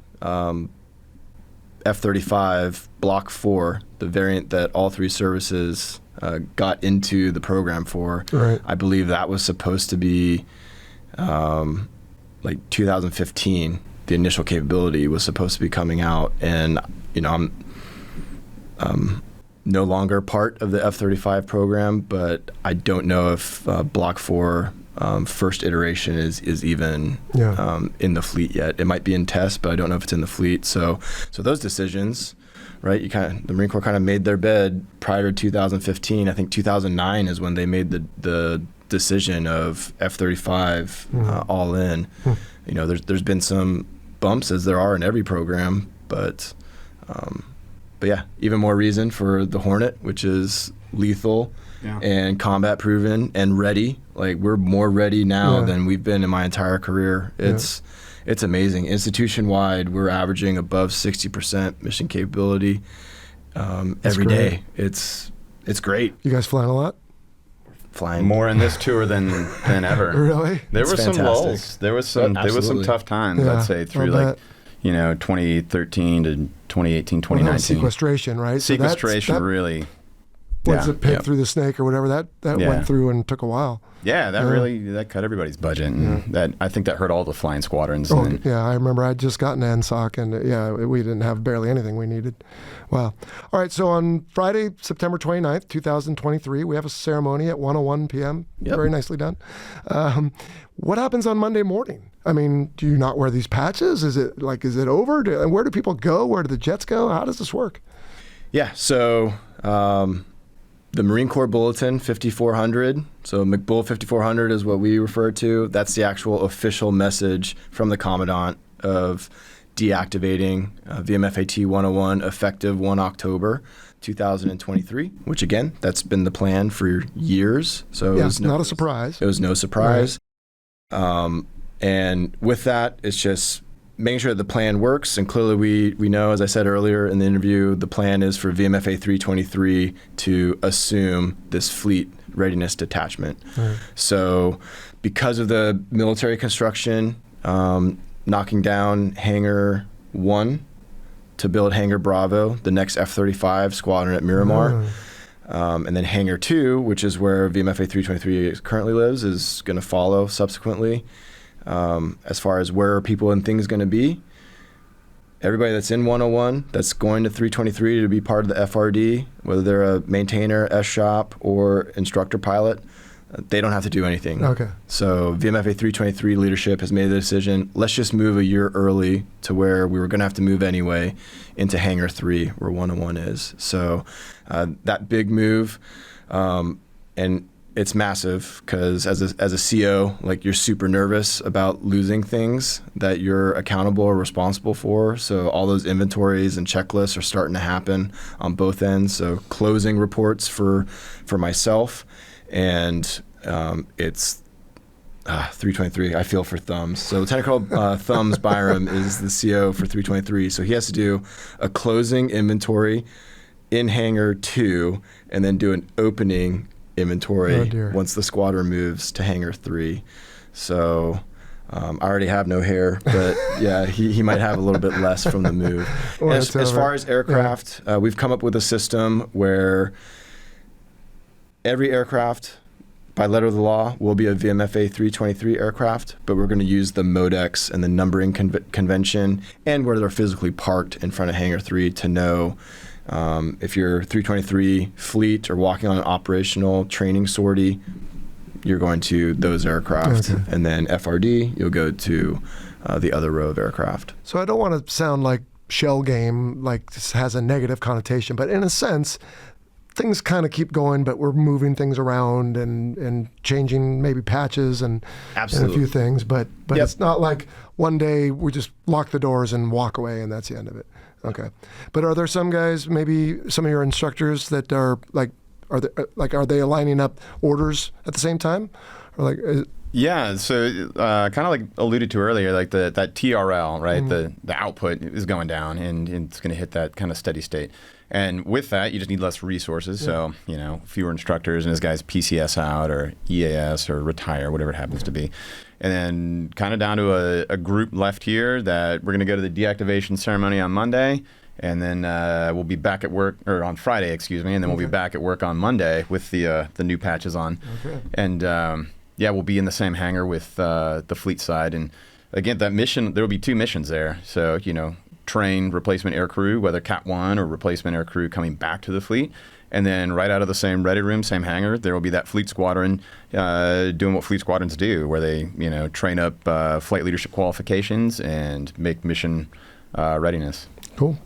F-35 Block 4, the variant that all three services got into the program for. Right. I believe that was supposed to be 2015. The initial capability was supposed to be coming out, and I'm no longer part of the F-35 program, but I don't know if Block 4 first iteration is even Yeah. in the fleet yet. It might be in test, but I don't know if it's in the fleet. So those decisions, right? The Marine Corps kind of made their bed prior to 2015. I think 2009 is when they made the decision of F-35 all in. You know, there's been some bumps, as there are in every program, but yeah, even more reason for the Hornet, which is lethal and combat proven and ready. Like, we're more ready now than we've been in my entire career. It's amazing. Institution wide, we're averaging above 60% mission capability every day. It's great. You guys flying a lot? Flying more in this tour than ever. Really? There were some fantastic. lulls. There was some tough times. I'd say through like 2013 to 2018, 2019. Well, sequestration, right? Sequestration, so that really. Once it picked through the snake or whatever, that went through and took a while. Yeah, that cut everybody's budget, and I think that hurt all the flying squadrons. Oh, yeah, I remember I'd just gotten NSOC, and we didn't have barely anything we needed. Wow. All right, so on Friday, September 29th, 2023, we have a ceremony at 1:01 p.m. Yep. Very nicely done. What happens on Monday morning? I mean, do you not wear these patches? Is it over? And where do people go? Where do the jets go? How does this work? Yeah, so the Marine Corps Bulletin 5400, so McBull 5400 is what we refer to. That's the actual official message from the Commandant of deactivating VMFAT-101 effective 1 October 2023, which again, that's been the plan for years. So it was not a surprise. It was no surprise. Right. And with that, it's just making sure that the plan works. And clearly we know, as I said earlier in the interview, the plan is for VMFA 323 to assume this fleet readiness detachment. Right. So because of the military construction, knocking down Hangar 1 to build Hangar Bravo, the next F-35 squadron at Miramar, and then Hangar 2, which is where VMFA 323 currently lives, is going to follow subsequently. As far as where are people and things going to be, everybody that's in 101 that's going to 323 to be part of the FRD, whether they're a maintainer, S-shop, or instructor pilot, they don't have to do anything. Okay. So VMFA 323 leadership has made the decision, let's just move a year early to where we were going to have to move anyway into Hangar 3, where 101 is. So that big move, and it's massive because as a CO, like, you're super nervous about losing things that you're accountable or responsible for. So all those inventories and checklists are starting to happen on both ends. So closing reports for myself, and it's 323. I feel for Thumbs. So Lieutenant Colonel Thumbs Byram is the CO for 323. So he has to do a closing inventory in Hangar 2 and then do an opening inventory once the squadron moves to Hangar 3. So I already have no hair, but yeah, he might have a little bit less from the move. As far as aircraft, we've come up with a system where every aircraft, by letter of the law, will be a VMFA 323 aircraft, but we're going to use the MODEX and the numbering convention and where they're physically parked in front of Hangar 3 to know if you're 323 fleet or walking on an operational training sortie, you're going to those aircraft. Okay. And then FRD, you'll go to the other row of aircraft. So I don't want to sound like shell game, like this has a negative connotation, but in a sense, things kind of keep going, but we're moving things around and changing maybe patches and a few things. But it's not like one day we just lock the doors and walk away and that's the end of it. Okay. But are there some guys, maybe some of your instructors that are are they aligning up orders at the same time? Or yeah, so kind of like alluded to earlier, like that TRL, right? Mm-hmm. The output is going down and it's going to hit that kind of steady state. And with that, you just need less resources. Yeah. So, fewer instructors and his guys PCS out or EAS or retire, whatever it happens to be. And then kind of down to a group left here that we're going to go to the deactivation ceremony on Monday. And then we'll be back at work, or on Friday, excuse me. And then we'll be back at work on Monday with the new patches on. Okay. And we'll be in the same hangar with the fleet side. And again, that mission, there will be 2 missions there. So, train replacement air crew, whether Cat 1 or replacement air crew coming back to the fleet. And then right out of the same ready room, same hangar, there will be that fleet squadron doing what fleet squadrons do, where they, train up flight leadership qualifications and make mission readiness. Cool.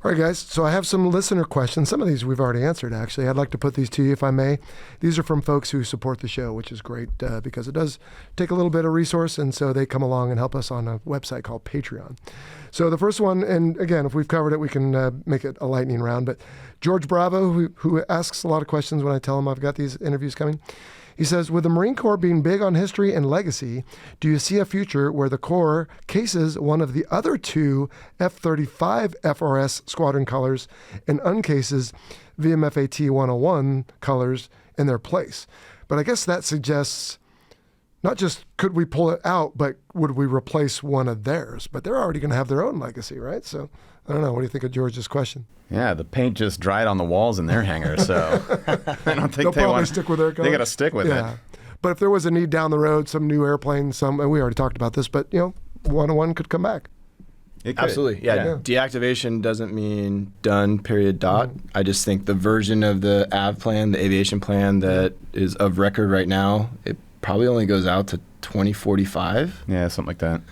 All right, guys. So I have some listener questions. Some of these we've already answered, actually. I'd like to put these to you, if I may. These are from folks who support the show, which is great because it does take a little bit of resource, and so they come along and help us on a website called Patreon. So the first one, and again, if we've covered it, we can make it a lightning round. But George Bravo, who asks a lot of questions when I tell him I've got these interviews coming, he says, with the Marine Corps being big on history and legacy, do you see a future where the Corps cases one of the other two F-35 FRS squadron colors and uncases VMFAT-101 colors in their place? But I guess that suggests not just could we pull it out, but would we replace one of theirs? But they're already going to have their own legacy, right? So I don't know. What do you think of George's question? Yeah, the paint just dried on the walls in their hangar, so I don't think They'll probably stick with their colors. They got to stick with it. But if there was a need down the road, some new airplane, and we already talked about this, but 101 could come back. It could. Absolutely. Yeah. Deactivation doesn't mean done, period, dot. I just think the version of the AV plan, the aviation plan that is of record right now, it probably only goes out to 2045. Yeah, something like that.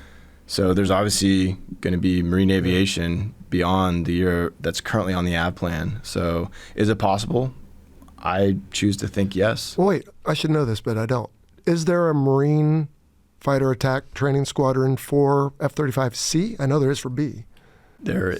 So there's obviously going to be marine aviation beyond the year that's currently on the AV plan. So is it possible? I choose to think yes. Well, wait, I should know this, but I don't. Is there a Marine fighter attack training squadron for F-35C? I know there is for B. There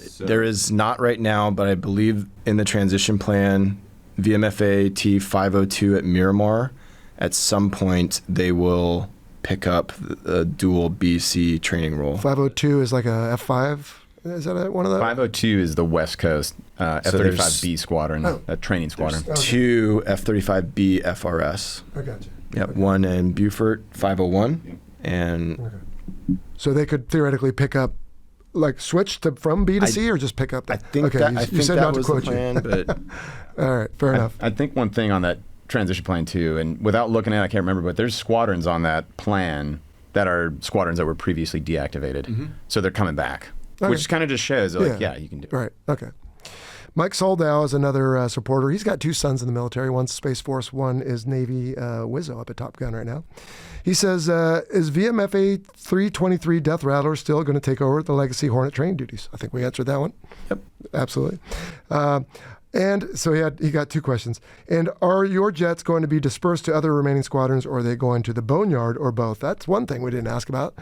is not right now, but I believe in the transition plan, VMFAT-502 at Miramar, at some point they will pick up a dual BC training role. 502 is like a F5? Is that one of those? 502 is the West Coast F-35B squadron, a training squadron. Two F-35B FRS. I got you. Yep, Okay. one in Beaufort, 501, and... Okay. So they could theoretically pick up, like switch from B to C, or just pick up I think that, I think that was the plan, but... All right, fair enough. I think one thing on that transition plan too, and without looking at it, I can't remember, but there's squadrons on that plan that are squadrons that were previously deactivated. Mm-hmm. So they're coming back, which kind of just shows, you can do it. Right, okay. Mike Soldow is another supporter. He's got two sons in the military. One's Space Force, one is Navy Wizzo up at Top Gun right now. He says, is VMFA 323 Death Rattler still going to take over the Legacy Hornet training duties? I think we answered that one. Yep. Absolutely. And so he got two questions. And are your jets going to be dispersed to other remaining squadrons, or are they going to the boneyard, or both? That's one thing we didn't ask about.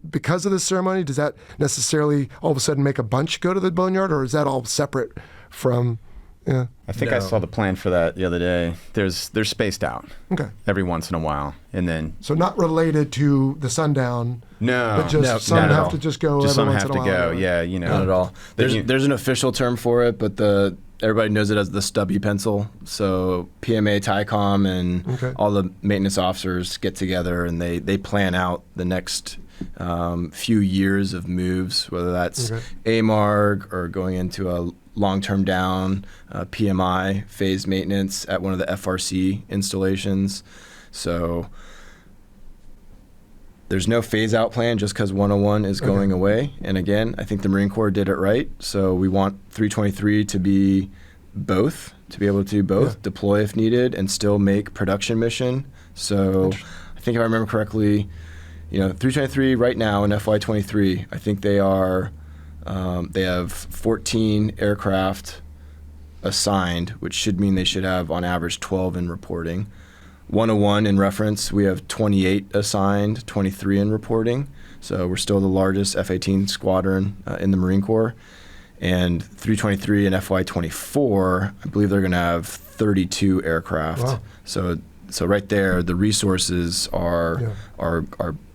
Because of this ceremony, does that necessarily all of a sudden make a bunch go to the boneyard, or is that all separate from... Yeah. I think I saw the plan for that the other day. They're spaced out. Okay. Every once in a while, and then so not related to the sundown. No, but just some have to just go. Just every some once have in a to while, go. Yeah, not at all. There's an official term for it, but everybody knows it as the stubby pencil. So PMA, TICOM, and all the maintenance officers get together and they plan out the next few years of moves, whether that's AMARG or going into a long-term down, PMI, phased maintenance at one of the FRC installations. So there's no phase-out plan just because 101 is going away. And again, I think the Marine Corps did it right. So we want 323 to be both, to be able to do both, deploy if needed, and still make production mission. So I think if I remember correctly, 323 right now in FY23, I think they are... they have 14 aircraft assigned, which should mean they should have on average 12 in reporting. 101 in reference, we have 28 assigned, 23 in reporting. So we're still the largest F-18 squadron in the Marine Corps. And 323 and FY24, I believe they're going to have 32 aircraft. Wow. So right there, the resources are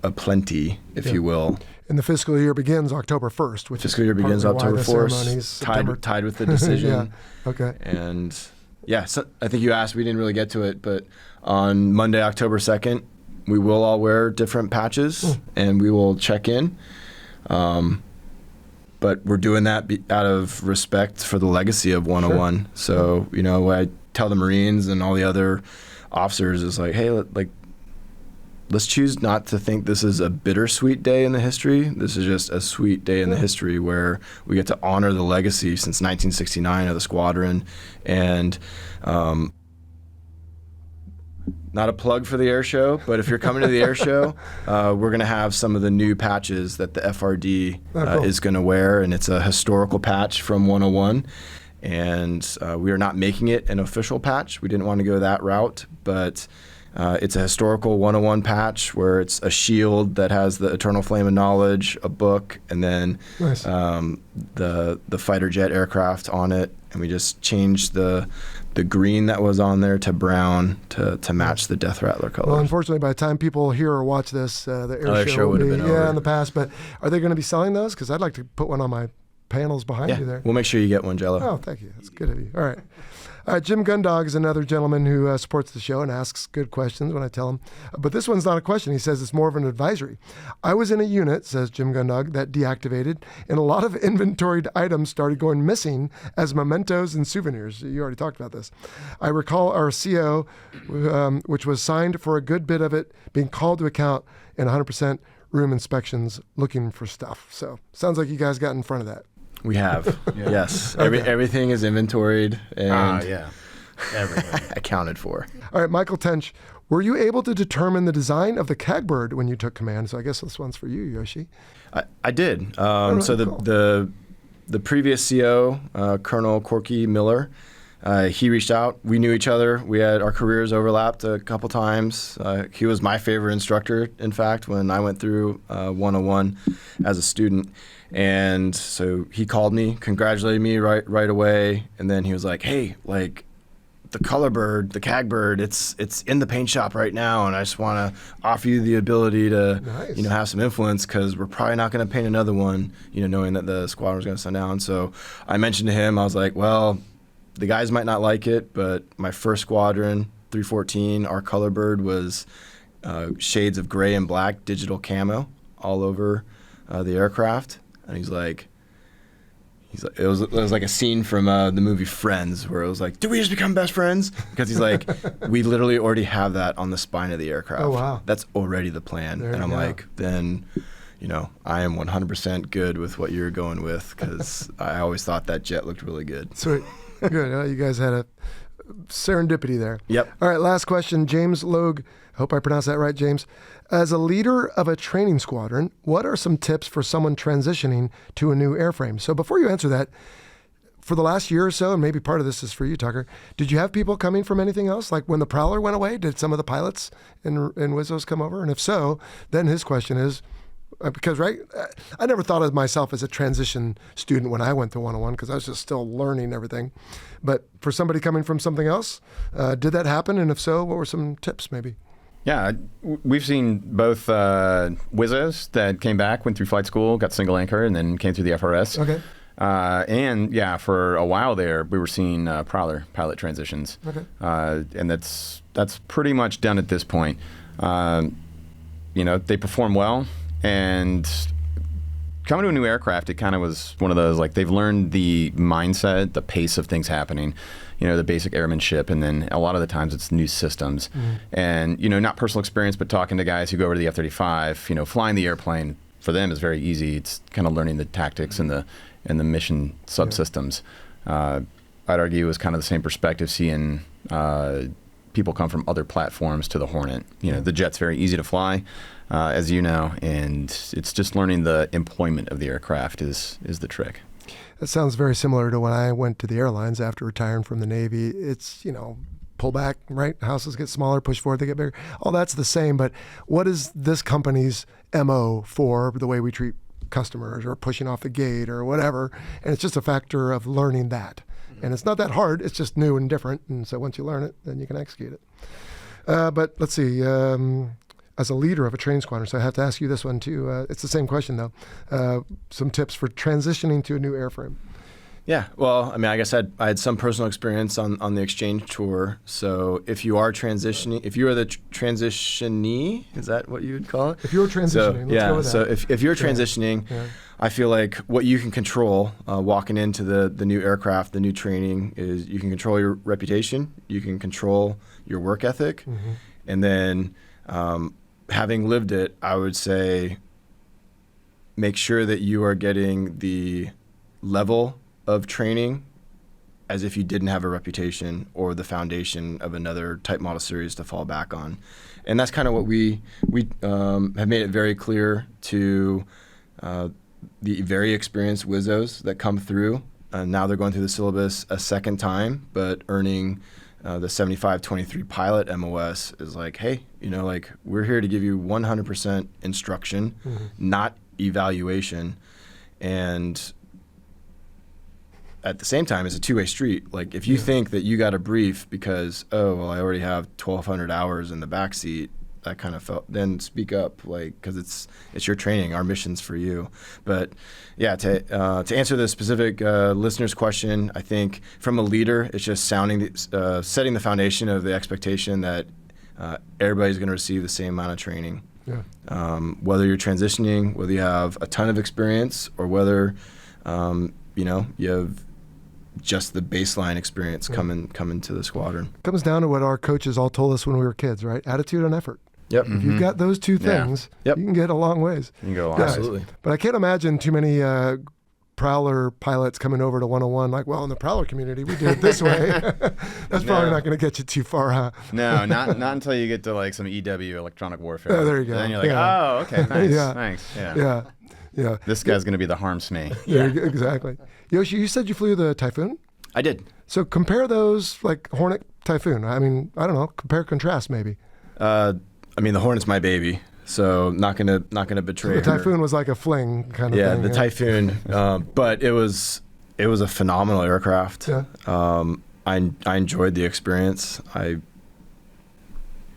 aplenty, if you will. And the fiscal year begins October 1st, which fiscal year begins October 1st, tied with the decision. Okay. And so I think you asked, we didn't really get to it, but on Monday, October 2nd, we will all wear different patches and we will check in. But we're doing that out of respect for the legacy of 101. Sure. So, what I tell the Marines and all the other officers is like, hey, let's choose not to think this is a bittersweet day in the history. This is just a sweet day in the history where we get to honor the legacy since 1969 of the Squadron. And not a plug for the air show, but if you're coming to the air show, we're going to have some of the new patches that the FRD is going to wear, and it's a historical patch from 101. And we are not making it an official patch. We didn't want to go that route, but it's a historical 101 patch where it's a shield that has the Eternal Flame of Knowledge, a book, and then the fighter jet aircraft on it. And we just changed the green that was on there to brown to match the Death Rattler colors. Well, unfortunately, by the time people hear or watch this, the air show would have been over. in the past. But are they going to be selling those? Because I'd like to put one on my panels behind you there. We'll make sure you get one, Jello. Oh, thank you. That's good of you. All right. Jim Gundog is another gentleman who supports the show and asks good questions when I tell him. But this one's not a question. He says it's more of an advisory. I was in a unit, says Jim Gundog, that deactivated, and a lot of inventoried items started going missing as mementos and souvenirs. You already talked about this. I recall our CO, which was signed for a good bit of it, being called to account in 100% room inspections looking for stuff. So sounds like you guys got in front of that. We have, yes. Everything is inventoried and everything accounted for. All right, Michael Tench, were you able to determine the design of the Cagbird when you took command? So I guess this one's for you, Yoshi. I did. Really so the previous CO, Colonel Corky Miller, he reached out. We knew each other. We had our careers overlapped a couple times. He was my favorite instructor, in fact, when I went through 101 as a student. And so he called me, congratulated me right away, and then he was like, "Hey, like the Colorbird, the Cagbird, it's in the paint shop right now, and I just want to offer you the ability to, have some influence because we're probably not going to paint another one, knowing that the Squadron was going to send down." So I mentioned to him, I was like, "Well, the guys might not like it, but my first Squadron, 314, our Colorbird was shades of gray and black, digital camo all over the aircraft." And he's like, it was like a scene from the movie Friends where it was like, "Do we just become best friends?" Because he's like, "We literally already have that on the spine of the aircraft. Oh, wow. That's already the plan." And I'm like, then, I am 100% good with what you're going with because I always thought that jet looked really good. Sweet. Good. You guys had a serendipity there. Yep. All right, last question. James Logue, I hope I pronounced that right, James. As a leader of a training squadron, what are some tips for someone transitioning to a new airframe? So before you answer that, for the last year or so, and maybe part of this is for you, Tucker, did you have people coming from anything else? Like when the Prowler went away, did some of the pilots and Wizzos come over? And if so, then his question is, because, I never thought of myself as a transition student when I went to 101 because I was just still learning everything. But for somebody coming from something else, did that happen? And if so, what were some tips maybe? Yeah, we've seen both Wizzos that came back, went through flight school, got single anchor, and then came through the FRS. Okay. And for a while there, we were seeing Prowler pilot transitions. Okay. And that's pretty much done at this point. They perform well. And coming to a new aircraft, it kind of was one of those, like, they've learned the mindset, the pace of things happening, the basic airmanship, and then a lot of the times it's new systems. And, not personal experience, but talking to guys who go over to the F-35, flying the airplane, for them is very easy. It's kind of learning the tactics and the mission subsystems. I'd argue it was kind of the same perspective, seeing people come from other platforms to the Hornet. The jet's very easy to fly. As you know, and it's just learning the employment of the aircraft is the trick. That sounds very similar to when I went to the airlines after retiring from the Navy. It's, pull back, right? Houses get smaller, push forward, they get bigger. All that's the same, but what is this company's MO for the way we treat customers or pushing off the gate or whatever? And it's just a factor of learning that. And it's not that hard, it's just new and different. And so once you learn it, then you can execute it. But let's see. As a leader of a training squadron, so I have to ask you this one too. It's the same question though. Some tips for transitioning to a new airframe. Yeah, well, I guess I had some personal experience on the exchange tour. So if you are transitioning, if you are the transitionee, is that what you would call it? If you're transitioning, let's go with that. So if you're transitioning, I feel like what you can control walking into the new aircraft, the new training, is you can control your reputation, you can control your work ethic, and then having lived it, I would say make sure that you are getting the level of training as if you didn't have a reputation or the foundation of another type model series to fall back on. And that's kind of what we have made it very clear to the very experienced Wizzos that come through. Now they're going through the syllabus a second time, but earning the 7523 pilot MOS is like, hey, like we're here to give you 100% instruction, not evaluation. And at the same time, it's a two-way street. Like if you think that you got a brief because, oh, well, I already have 1,200 hours in the backseat, that kind of felt, then speak up, like, because it's your training, our mission's for you. But yeah, to answer the specific listener's question, I think from a leader, it's just setting the foundation of the expectation that everybody's going to receive the same amount of training. Yeah. Whether you're transitioning, whether you have a ton of experience, or whether you have just the baseline experience coming to the squadron. It comes down to what our coaches all told us when we were kids, right? Attitude and effort. Yep. If you've got those two things, you can get a long ways. You can go a long ways. Absolutely. But I can't imagine too many Prowler pilots coming over to 101 like, well, in the Prowler community, we did it this way. That's probably not going to get you too far, huh? No, not until you get to like some EW, electronic warfare. Oh, there you go. Then you're like, oh, okay, nice, thanks. Yeah. This guy's going to be the harms me. Yeah, exactly. Yoshi, you said you flew the Typhoon? I did. So compare those, like Hornet, Typhoon. I mean, I don't know, compare, contrast maybe. The Hornet's my baby, so not gonna betray so the her. Typhoon was like a fling kind of thing. Yeah, the Typhoon, but it was a phenomenal aircraft. Yeah. I enjoyed the experience.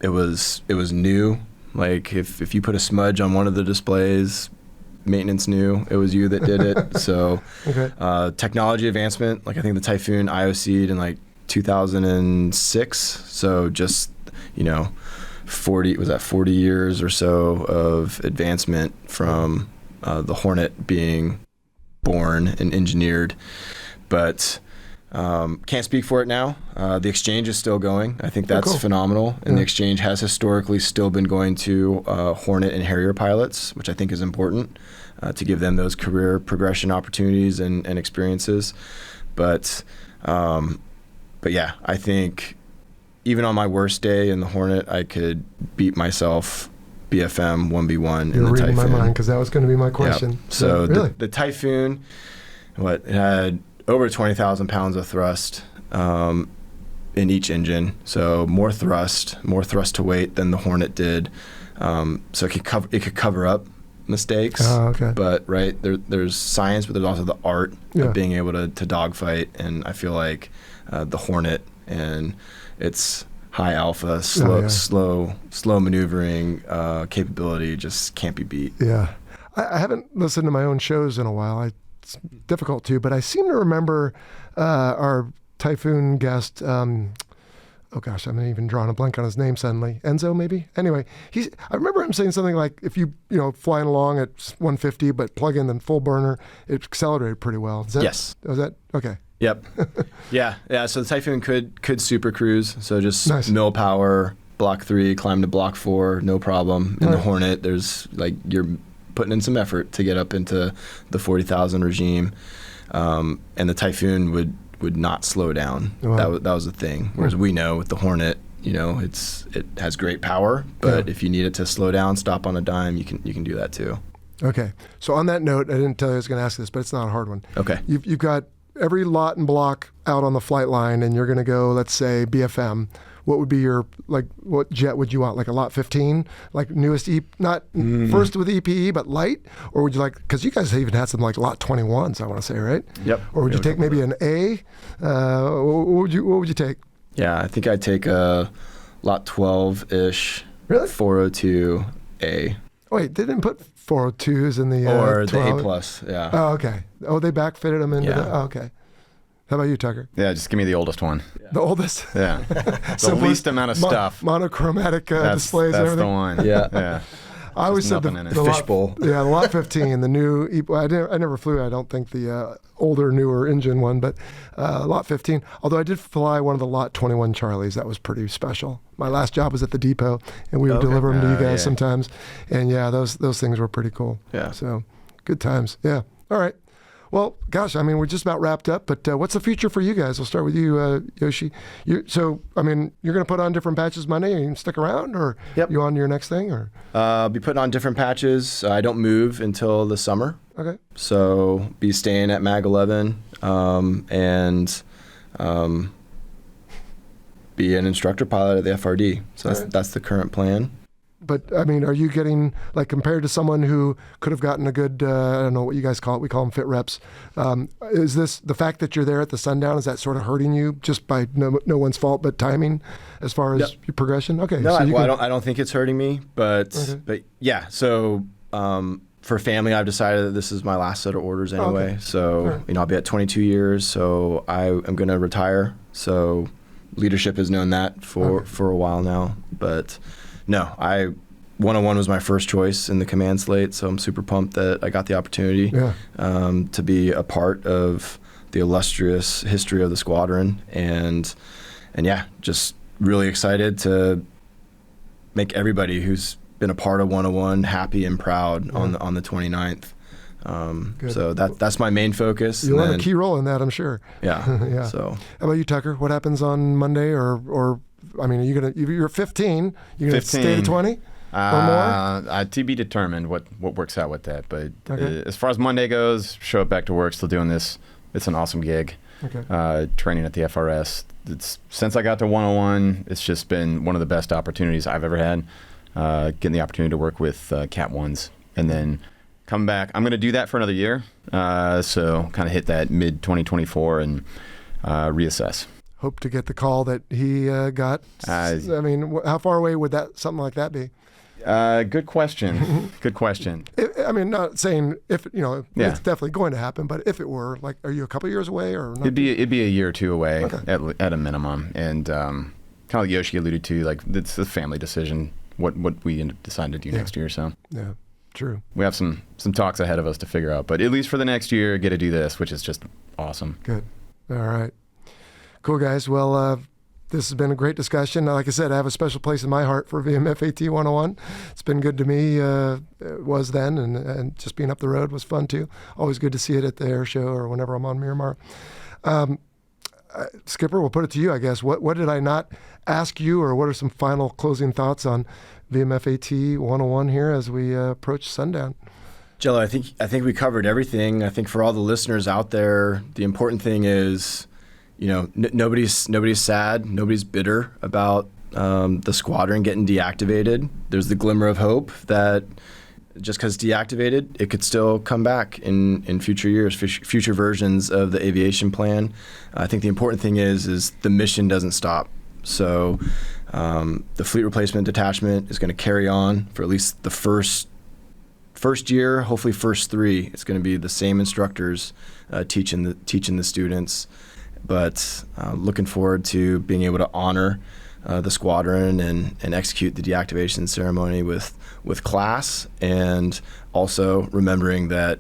It was new. Like if you put a smudge on one of the displays, maintenance knew it was you that did it. So technology advancement, like I think the Typhoon IOC'd in like 2006. So just 40 years or so of advancement from the Hornet being born and engineered, but can't speak for it now. The exchange is still going. I think that's phenomenal, and the exchange has historically still been going to Hornet and Harrier pilots, which I think is important to give them those career progression opportunities and experiences. But yeah, I think even on my worst day in the Hornet, I could beat myself BFM 1B1 in the Typhoon. You're reading my mind, because that was going to be my question. Yep. So really? the Typhoon, it had over 20,000 pounds of thrust in each engine. So more thrust to weight than the Hornet did. So it could cover up mistakes. Oh, okay. But there's science, but there's also the art of being able to dogfight. And I feel like the Hornet and its high alpha, slow maneuvering capability just can't be beat. Yeah. I haven't listened to my own shows in a while. It's difficult to, but I seem to remember our Typhoon guest, oh gosh, I'm even drawing a blank on his name suddenly. Enzo, maybe? Anyway, I remember him saying something like, if you flying along at 150, but plug in the full burner, it accelerated pretty well. Yes. Was that? Okay. Yep. Yeah. So the Typhoon could super cruise. So just nice. Mill power, block 3, climb to block 4, no problem. In the Hornet, there's you're putting in some effort to get up into the 40,000 regime. And the Typhoon would not slow down. Wow. That was the thing. Whereas we know with the Hornet, it has great power, but if you need it to slow down, stop on a dime, you can do that too. Okay. So on that note, I didn't tell you I was going to ask this, but it's not a hard one. Okay. You've got every lot and block out on the flight line, and you're going to go, let's say, BFM. What would be your, what jet would you want? Like a lot 15? Like newest, not first with EPE, but light? Or would you because you guys even had some lot 21s, I want to say, right? Yep. Or would you take maybe an A? What would you take? Yeah, I think I'd take a lot 12-ish. Really? 402A. Wait, they didn't put 402s in the or 12? The A+, yeah. Oh, okay. Oh, they backfitted them into the... Oh, okay. How about you, Tucker? Yeah, just give me the oldest one. Yeah. The oldest? Yeah. The least amount of stuff. Monochromatic displays and everything? That's the one. Yeah. I always said nothing in it. the Fishbowl. Yeah, the Lot 15, the new. I never flew. I don't think the older, newer engine one, but Lot 15. Although I did fly one of the Lot 21 Charlies. That was pretty special. My last job was at the depot, and we would deliver them to you guys sometimes. And yeah, those things were pretty cool. Yeah. So good times. Yeah. All right. Well, gosh, I mean, we're just about wrapped up, but what's the future for you guys? We'll start with you, Yoshi. So, I mean, you're going to put on different patches Monday, and you can stick around, or you on to your next thing? Or I'll be putting on different patches. I don't move until the summer. Okay. So, be staying at Mag 11 and be an instructor pilot at the FRD. So, that's the current plan. But, I mean, are you getting, like, compared to someone who could have gotten a good, I don't know what you guys call it, we call them fit reps, is this, the fact that you're there at the sundown, is that sort of hurting you just by no one's fault but timing as far as your progression? Okay. No, so I don't think it's hurting me, but yeah, so for family, I've decided that this is my last set of orders anyway. Okay. So, I'll be at 22 years, so I am going to retire. So leadership has known that for a while now, but... No, 101 was my first choice in the command slate, so I'm super pumped that I got the opportunity to be a part of the illustrious history of the squadron, and yeah, just really excited to make everybody who's been a part of 101 happy and proud on the 29th. So that's my main focus. You'll have a key role in that, I'm sure. Yeah. Yeah. So, how about you, Tucker? What happens on Monday, or I mean, you're 15. You're gonna stay to 20 or more? To be determined what works out with that. But as far as Monday goes, show up back to work, still doing this. It's an awesome gig. Okay. Training at the FRS. Since I got to 101, it's just been one of the best opportunities I've ever had. Getting the opportunity to work with Cat 1s and then come back. I'm going to do that for another year. So kind of hit that mid-2024 and reassess. Hope to get the call that he got. I mean, how far away would something like that be? Good question. Good question. I mean, not saying if it's definitely going to happen, but if it were, like, are you a couple years away or? Not? It'd be a year or two away at a minimum, and kind of like Yoshi alluded to, like it's a family decision what we decide to do next year. So yeah, true. We have some talks ahead of us to figure out, but at least for the next year, get to do this, which is just awesome. Good. All right. Cool, guys. Well, this has been a great discussion. Like I said, I have a special place in my heart for VMFAT-101. It's been good to me. It was then, and just being up the road was fun, too. Always good to see it at the air show or whenever I'm on Miramar. Skipper, we'll put it to you, I guess. What did I not ask you, or what are some final closing thoughts on VMFAT-101 here as we approach sundown? Jello, I think we covered everything. I think for all the listeners out there, the important thing is... nobody's sad, nobody's bitter about the squadron getting deactivated. There's the glimmer of hope that just because it's deactivated, it could still come back in future years, future versions of the aviation plan. I think the important thing is the mission doesn't stop. So the fleet replacement detachment is going to carry on for at least the first year, hopefully first 3. It's going to be the same instructors teaching the students. But looking forward to being able to honor the squadron and execute the deactivation ceremony with class, and also remembering that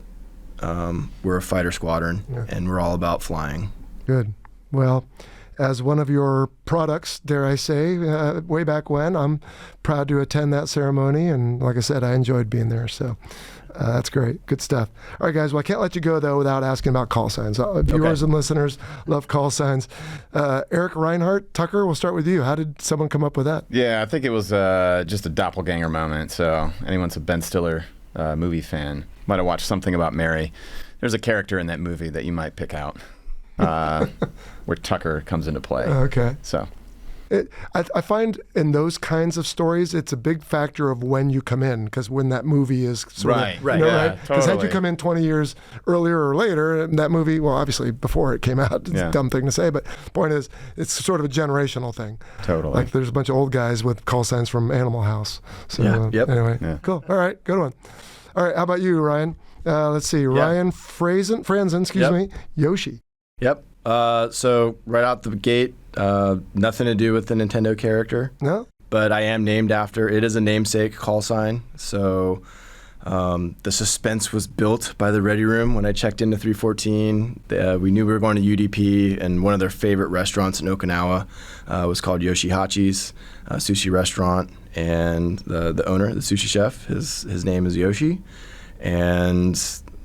we're a fighter squadron and we're all about flying. Good. Well, as one of your products, dare I say, way back when, I'm proud to attend that ceremony. And like I said, I enjoyed being there. So that's great. Good stuff. All right, guys. Well, I can't let you go, though, without asking about call signs. Viewers and listeners love call signs. Erik, Rheinhart, Tucker, we'll start with you. How did someone come up with that? Yeah, I think it was just a doppelganger moment. So anyone's a Ben Stiller movie fan might have watched something about Mary. There's a character in that movie that you might pick out where Tucker comes into play. Okay. So I find in those kinds of stories, it's a big factor of when you come in, because when that movie is sort right. of, right? Because totally. had you come in 20 years earlier or later, that movie, well, obviously before it came out, it's a dumb thing to say, but the point is, it's sort of a generational thing. Totally. Like there's a bunch of old guys with call signs from Animal House. So anyway, cool. All right, good one. All right, how about you, Ryan? Let's see, Ryan Franzen, excuse me, Yoshi. Yep. So right out the gate, nothing to do with the Nintendo character. No? but I am named after. It is a namesake call sign. So the suspense was built by the Ready Room when I checked into 314. We knew we were going to UDP, and one of their favorite restaurants in Okinawa was called Yoshi Hachi's sushi restaurant. And the owner, the sushi chef, his name is Yoshi. And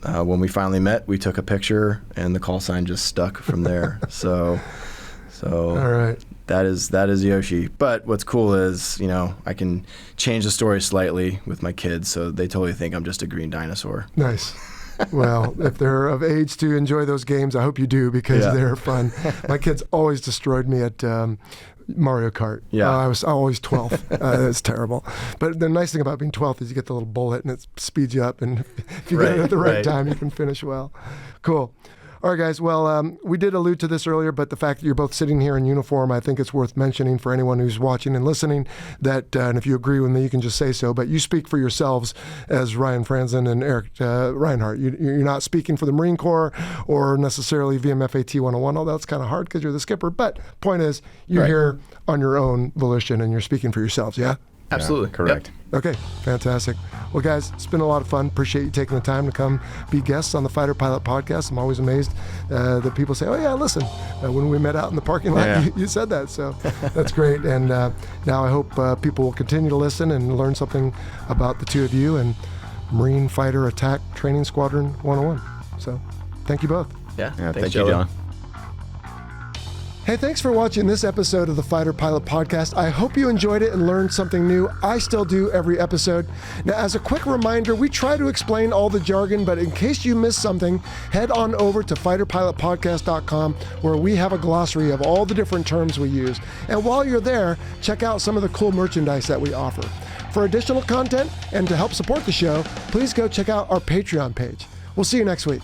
when we finally met, we took a picture, and the call sign just stuck from there. So all right. That is Yoshi. But what's cool is, I can change the story slightly with my kids, so they totally think I'm just a green dinosaur. Nice. Well, if they're of age to enjoy those games, I hope you do, because they're fun. My kids always destroyed me at Mario Kart. Yeah. I was always 12th. It's terrible. But the nice thing about being 12th is you get the little bullet, and it speeds you up. And if you get it at the right time, you can finish well. Cool. All right, guys. Well, we did allude to this earlier, but the fact that you're both sitting here in uniform, I think it's worth mentioning for anyone who's watching and listening that, and if you agree with me, you can just say so, but you speak for yourselves as Ryan Franzen and Erik Rheinhart. You're not speaking for the Marine Corps or necessarily VMFAT-101, although that's kind of hard because you're the skipper, but point is, you're here on your own volition and you're speaking for yourselves, yeah? Absolutely. Yeah, correct. Yep. Okay, fantastic. Well, guys, it's been a lot of fun. Appreciate you taking the time to come be guests on the Fighter Pilot Podcast. I'm always amazed that people say, oh, yeah, listen, when we met out in the parking lot, you said that. So that's great. And now I hope people will continue to listen and learn something about the two of you and Marine Fighter Attack Training Squadron 101. So thank you both. Yeah, thank you, John. Hey, thanks for watching this episode of the Fighter Pilot Podcast. I hope you enjoyed it and learned something new. I still do every episode. Now, as a quick reminder, we try to explain all the jargon, but in case you missed something, head on over to fighterpilotpodcast.com, where we have a glossary of all the different terms we use. And while you're there, check out some of the cool merchandise that we offer. For additional content and to help support the show, please go check out our Patreon page. We'll see you next week.